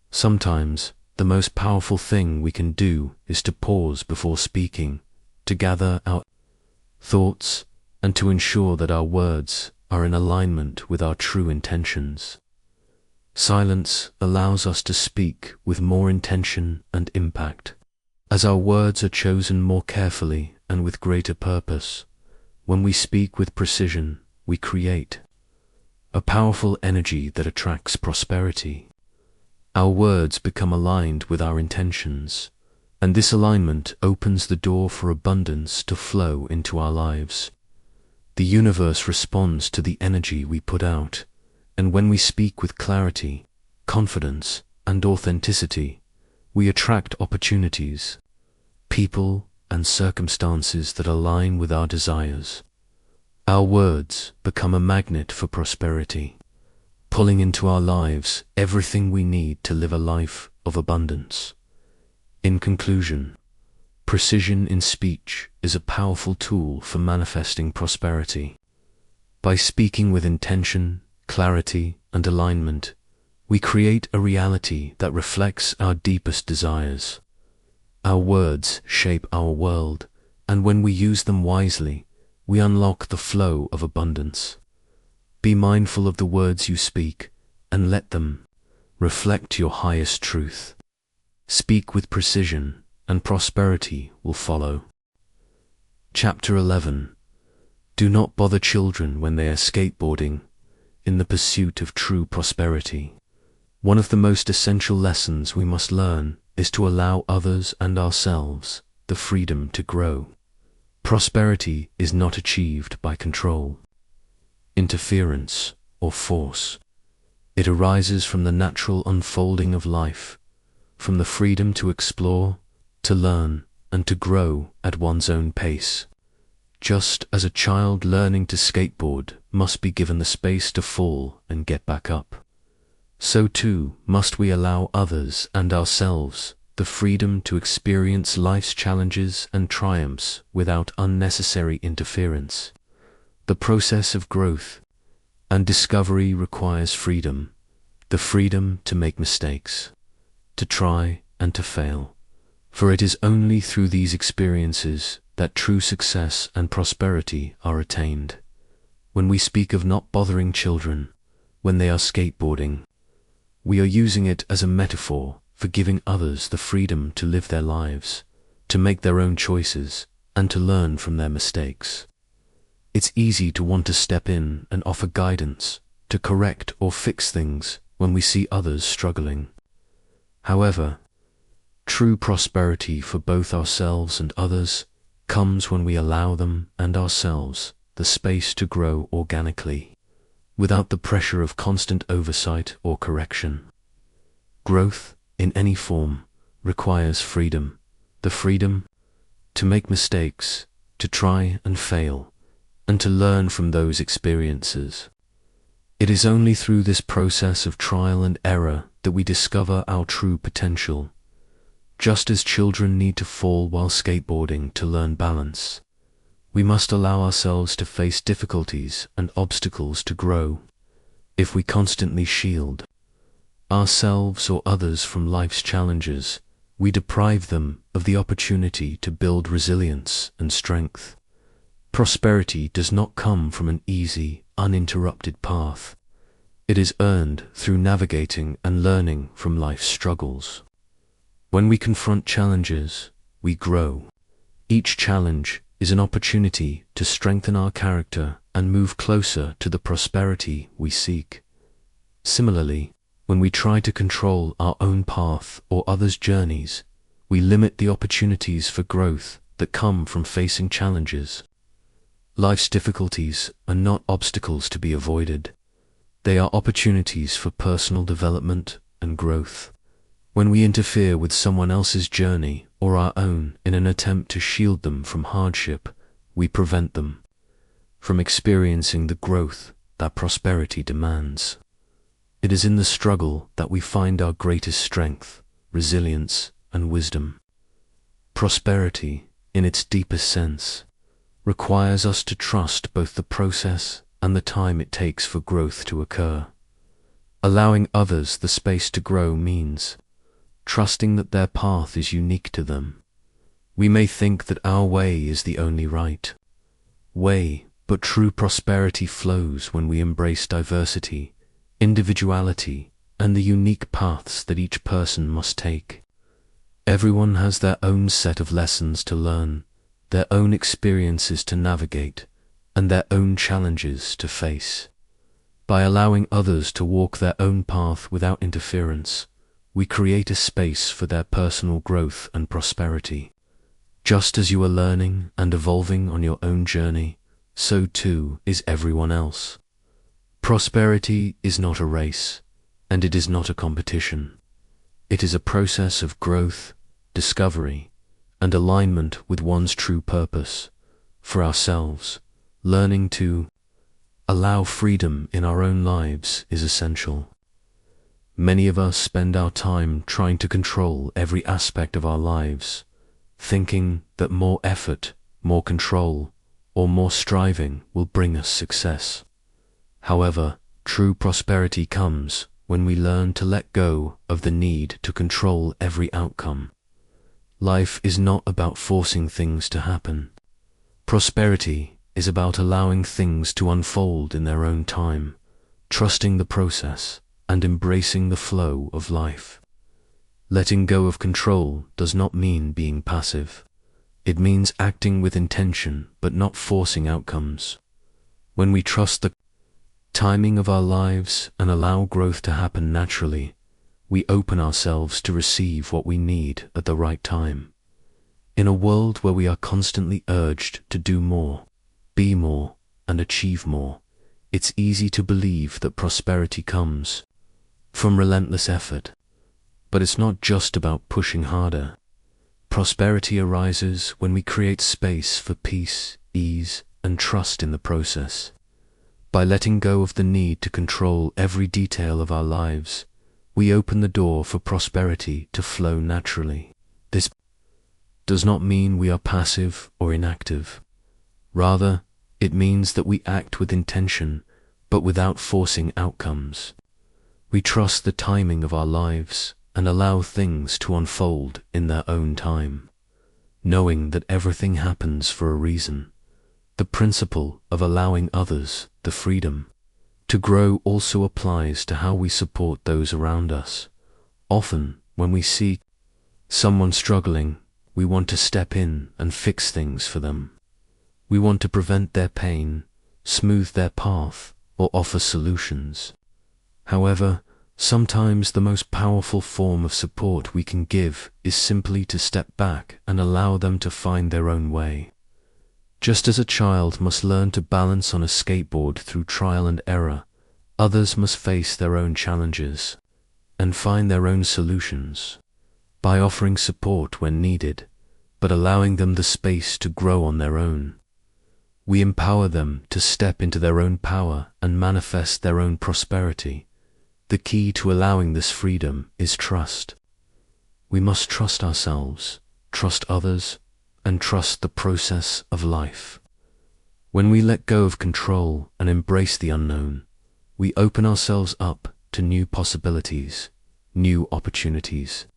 Sometimes, the most powerful thing we can do is to pause before speaking, to gather our thoughts, and to ensure that our words are in alignment with our true intentions. Silence allows us to speak with more intention and impact, as our words are chosen more carefully and with greater purpose. When we speak with precision, we create a powerful energy that attracts prosperity. Our words become aligned with our intentions, and this alignment opens the door for abundance to flow into our lives. The universe responds to the energy we put out, and when we speak with clarity, confidence, and authenticity, we attract opportunities, people, and circumstances that align with our desires. Our words become a magnet for prosperity, pulling into our lives everything we need to live a life of abundance. In conclusion, precision in speech is a powerful tool for manifesting prosperity. By speaking with intention, clarity, and alignment, we create a reality that reflects our deepest desires. Our words shape our world, and when we use them wisely, we unlock the flow of abundance. Be mindful of the words you speak, and let them reflect your highest truth. Speak with precision, and prosperity will follow. Chapter 11. Do not bother children when they are skateboarding in the pursuit of true prosperity. One of the most essential lessons we must learn is to allow others and ourselves the freedom to grow. Prosperity is not achieved by control, interference, or force. It arises from the natural unfolding of life, from the freedom to explore, to learn, and to grow at one's own pace. Just as a child learning to skateboard must be given the space to fall and get back up, so too must we allow others and ourselves the freedom to experience life's challenges and triumphs without unnecessary interference. The process of growth and discovery requires freedom, the freedom to make mistakes, to try and to fail, for it is only through these experiences that true success and prosperity are attained. When we speak of not bothering children when they are skateboarding, we are using it as a metaphor for giving others the freedom to live their lives, to make their own choices, and to learn from their mistakes. It's easy to want to step in and offer guidance, to correct or fix things when we see others struggling. However, true prosperity for both ourselves and others comes when we allow them and ourselves the space to grow organically, without the pressure of constant oversight or correction. Growth, in any form, requires freedom, the freedom to make mistakes, to try and fail, and to learn from those experiences. It is only through this process of trial and error that we discover our true potential. Just as children need to fall while skateboarding to learn balance, we must allow ourselves to face difficulties and obstacles to grow. If we constantly shield ourselves or others from life's challenges, we deprive them of the opportunity to build resilience and strength. Prosperity does not come from an easy, uninterrupted path. It is earned through navigating and learning from life's struggles. When we confront challenges, we grow. Each challenge is an opportunity to strengthen our character and move closer to the prosperity we seek. Similarly, when we try to control our own path or others' journeys, we limit the opportunities for growth that come from facing challenges. Life's difficulties are not obstacles to be avoided. They are opportunities for personal development and growth. When we interfere with someone else's journey or our own in an attempt to shield them from hardship, we prevent them from experiencing the growth that prosperity demands. It is in the struggle that we find our greatest strength, resilience, and wisdom. Prosperity, in its deepest sense, requires us to trust both the process and the time it takes for growth to occur. Allowing others the space to grow means trusting that their path is unique to them. We may think that our way is the only right way, but true prosperity flows when we embrace diversity, individuality, and the unique paths that each person must take. Everyone has their own set of lessons to learn, their own experiences to navigate, and their own challenges to face. By allowing others to walk their own path without interference, we create a space for their personal growth and prosperity. Just as you are learning and evolving on your own journey, so too is everyone else. Prosperity is not a race, and it is not a competition. It is a process of growth, discovery, and alignment with one's true purpose. For ourselves, learning to allow freedom in our own lives is essential. Many of us spend our time trying to control every aspect of our lives, thinking that more effort, more control, or more striving will bring us success. However, true prosperity comes when we learn to let go of the need to control every outcome. Life is not about forcing things to happen. Prosperity is about allowing things to unfold in their own time, trusting the process, and embracing the flow of life. Letting go of control does not mean being passive. It means acting with intention but not forcing outcomes. When we trust the timing of our lives and allow growth to happen naturally, we open ourselves to receive what we need at the right time. In a world where we are constantly urged to do more, be more, and achieve more, it's easy to believe that prosperity comes from relentless effort. But it's not just about pushing harder. Prosperity arises when we create space for peace, ease, and trust in the process. By letting go of the need to control every detail of our lives, we open the door for prosperity to flow naturally. This does not mean we are passive or inactive. Rather, it means that we act with intention, but without forcing outcomes. We trust the timing of our lives and allow things to unfold in their own time, knowing that everything happens for a reason. The principle of allowing others the freedom to grow also applies to how we support those around us. Often, when we see someone struggling, we want to step in and fix things for them. We want to prevent their pain, smooth their path, or offer solutions. However, sometimes the most powerful form of support we can give is simply to step back and allow them to find their own way. Just as a child must learn to balance on a skateboard through trial and error, others must face their own challenges and find their own solutions. By offering support when needed, but allowing them the space to grow on their own, we empower them to step into their own power and manifest their own prosperity. The key to allowing this freedom is trust. We must trust ourselves, trust others, and trust the process of life. When we let go of control and embrace the unknown, we open ourselves up to new possibilities, new opportunities,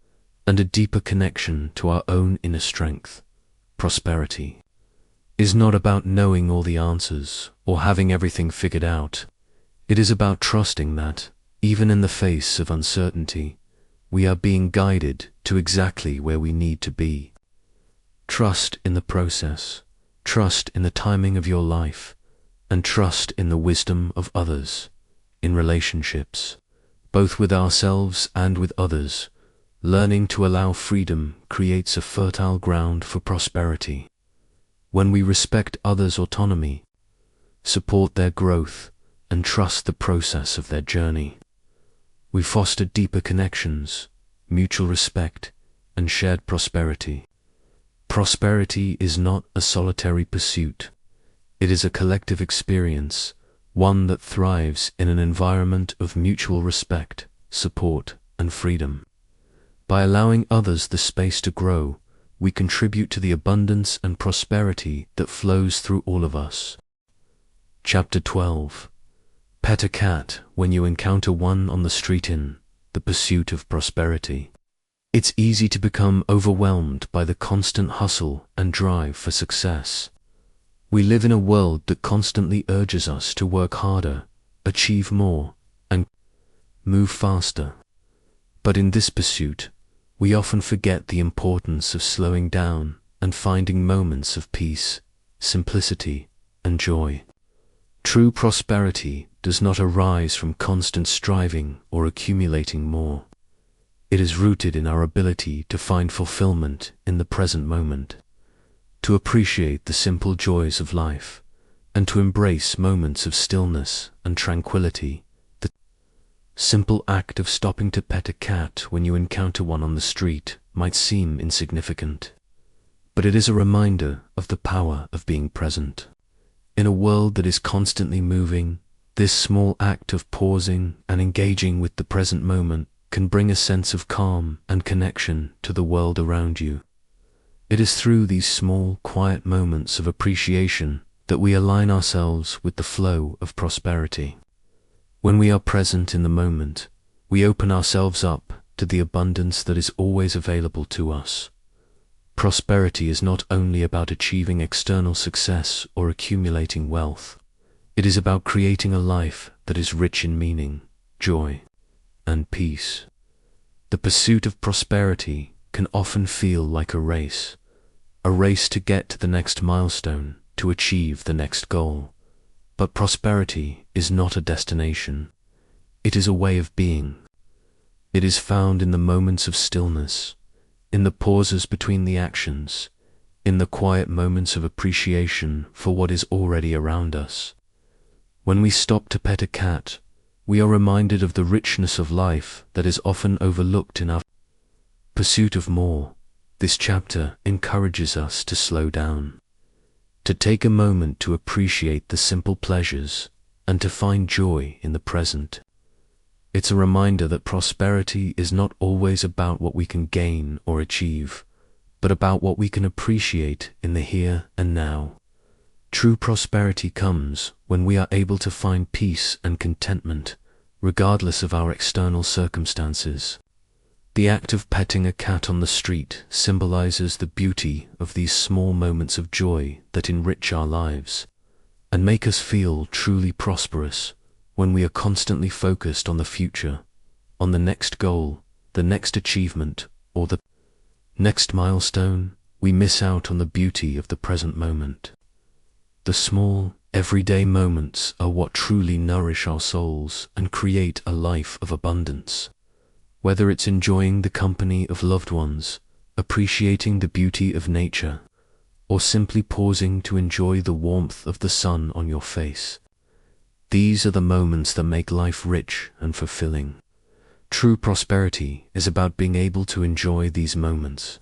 and a deeper connection to our own inner strength. Prosperity is not about knowing all the answers or having everything figured out. It is about trusting that, even in the face of uncertainty, we are being guided to exactly where we need to be. Trust in the process, trust in the timing of your life, and trust in the wisdom of others, in relationships, both with ourselves and with others. Learning to allow freedom creates a fertile ground for prosperity. When we respect others' autonomy, support their growth, and trust the process of their journey, we foster deeper connections, mutual respect, and shared prosperity. Prosperity is not a solitary pursuit. It is a collective experience, one that thrives in an environment of mutual respect, support, and freedom. By allowing others the space to grow, we contribute to the abundance and prosperity that flows through all of us. Chapter 12. Pet a cat when you encounter one on the street. In the pursuit of prosperity, it's easy to become overwhelmed by the constant hustle and drive for success. We live in a world that constantly urges us to work harder, achieve more, and move faster. But in this pursuit, we often forget the importance of slowing down and finding moments of peace, simplicity, and joy. True prosperity does not arise from constant striving or accumulating more. It is rooted in our ability to find fulfillment in the present moment, to appreciate the simple joys of life, and to embrace moments of stillness and tranquility. The simple act of stopping to pet a cat when you encounter one on the street might seem insignificant, but it is a reminder of the power of being present. In a world that is constantly moving, this small act of pausing and engaging with the present moment can bring a sense of calm and connection to the world around you. It is through these small, quiet moments of appreciation that we align ourselves with the flow of prosperity. When we are present in the moment, we open ourselves up to the abundance that is always available to us. Prosperity is not only about achieving external success or accumulating wealth. It is about creating a life that is rich in meaning, joy, and peace. The pursuit of prosperity can often feel like a race to get to the next milestone, to achieve the next goal. But prosperity is not a destination. It is a way of being. It is found in the moments of stillness, in the pauses between the actions, in the quiet moments of appreciation for what is already around us. When we stop to pet a cat, we are reminded of the richness of life that is often overlooked in our pursuit of more. This chapter encourages us to slow down, to take a moment to appreciate the simple pleasures, and to find joy in the present. It's a reminder that prosperity is not always about what we can gain or achieve, but about what we can appreciate in the here and now. True prosperity comes when we are able to find peace and contentment, regardless of our external circumstances. The act of petting a cat on the street symbolizes the beauty of these small moments of joy that enrich our lives and make us feel truly prosperous. When we are constantly focused on the future, on the next goal, the next achievement, or the next milestone, we miss out on the beauty of the present moment. The small, everyday moments are what truly nourish our souls and create a life of abundance. Whether it's enjoying the company of loved ones, appreciating the beauty of nature, or simply pausing to enjoy the warmth of the sun on your face, these are the moments that make life rich and fulfilling. True prosperity is about being able to enjoy these moments,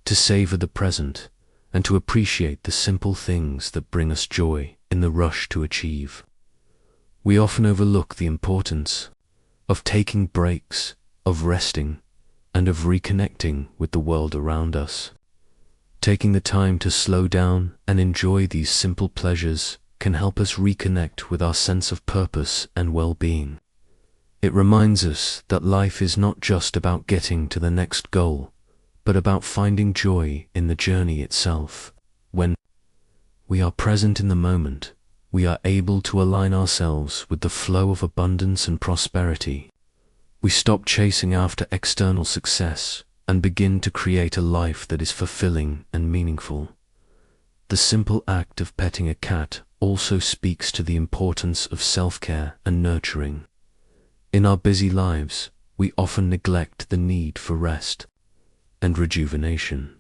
to savor the present, and to appreciate the simple things that bring us joy in the rush to achieve. We often overlook the importance of taking breaks, of resting, and of reconnecting with the world around us. Taking the time to slow down and enjoy these simple pleasures can help us reconnect with our sense of purpose and well-being. It reminds us that life is not just about getting to the next goal, but about finding joy in the journey itself. When we are present in the moment, we are able to align ourselves with the flow of abundance and prosperity. We stop chasing after external success and begin to create a life that is fulfilling and meaningful. The simple act of petting a cat also speaks to the importance of self-care and nurturing. In our busy lives, we often neglect the need for rest and rejuvenation.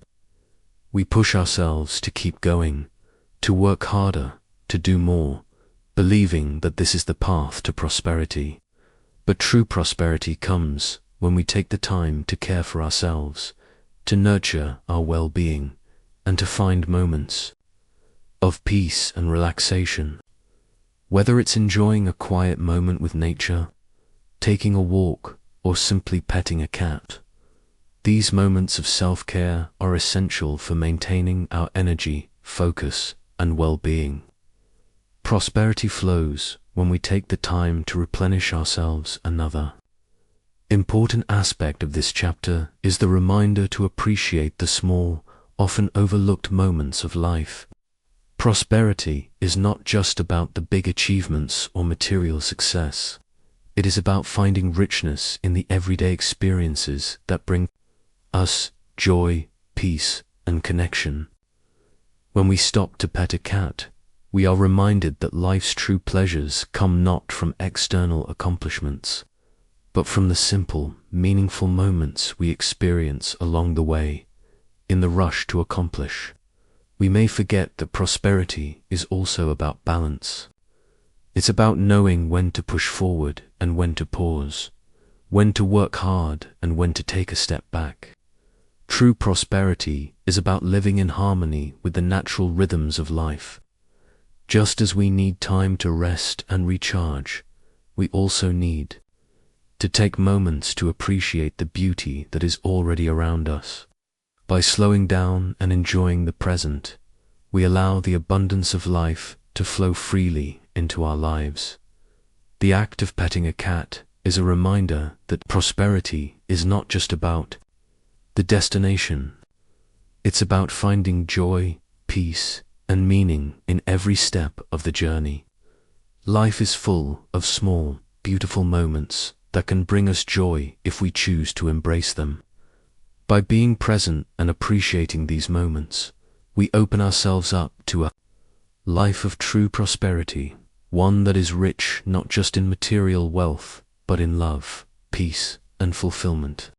We push ourselves to keep going, to work harder, to do more, believing that this is the path to prosperity. But true prosperity comes when we take the time to care for ourselves, to nurture our well-being, and to find moments of peace and relaxation. Whether it's enjoying a quiet moment with nature, taking a walk, or simply petting a cat, these moments of self-care are essential for maintaining our energy, focus, and well-being. Prosperity flows when we take the time to replenish ourselves. Another important aspect of this chapter is the reminder to appreciate the small, often overlooked moments of life. Prosperity is not just about the big achievements or material success. It is about finding richness in the everyday experiences that bring us joy, peace, and connection. When we stop to pet a cat, we are reminded that life's true pleasures come not from external accomplishments, but from the simple, meaningful moments we experience along the way. In the rush to accomplish, we may forget that prosperity is also about balance. It's about knowing when to push forward and when to pause, when to work hard and when to take a step back. True prosperity is about living in harmony with the natural rhythms of life. Just as we need time to rest and recharge, we also need to take moments to appreciate the beauty that is already around us. By slowing down and enjoying the present, we allow the abundance of life to flow freely into our lives. The act of petting a cat is a reminder that prosperity is not just about the destination. It's about finding joy, peace, and meaning in every step of the journey. Life is full of small, beautiful moments that can bring us joy if we choose to embrace them. By being present and appreciating these moments, we open ourselves up to a life of true prosperity, one that is rich not just in material wealth, but in love, peace, and fulfillment.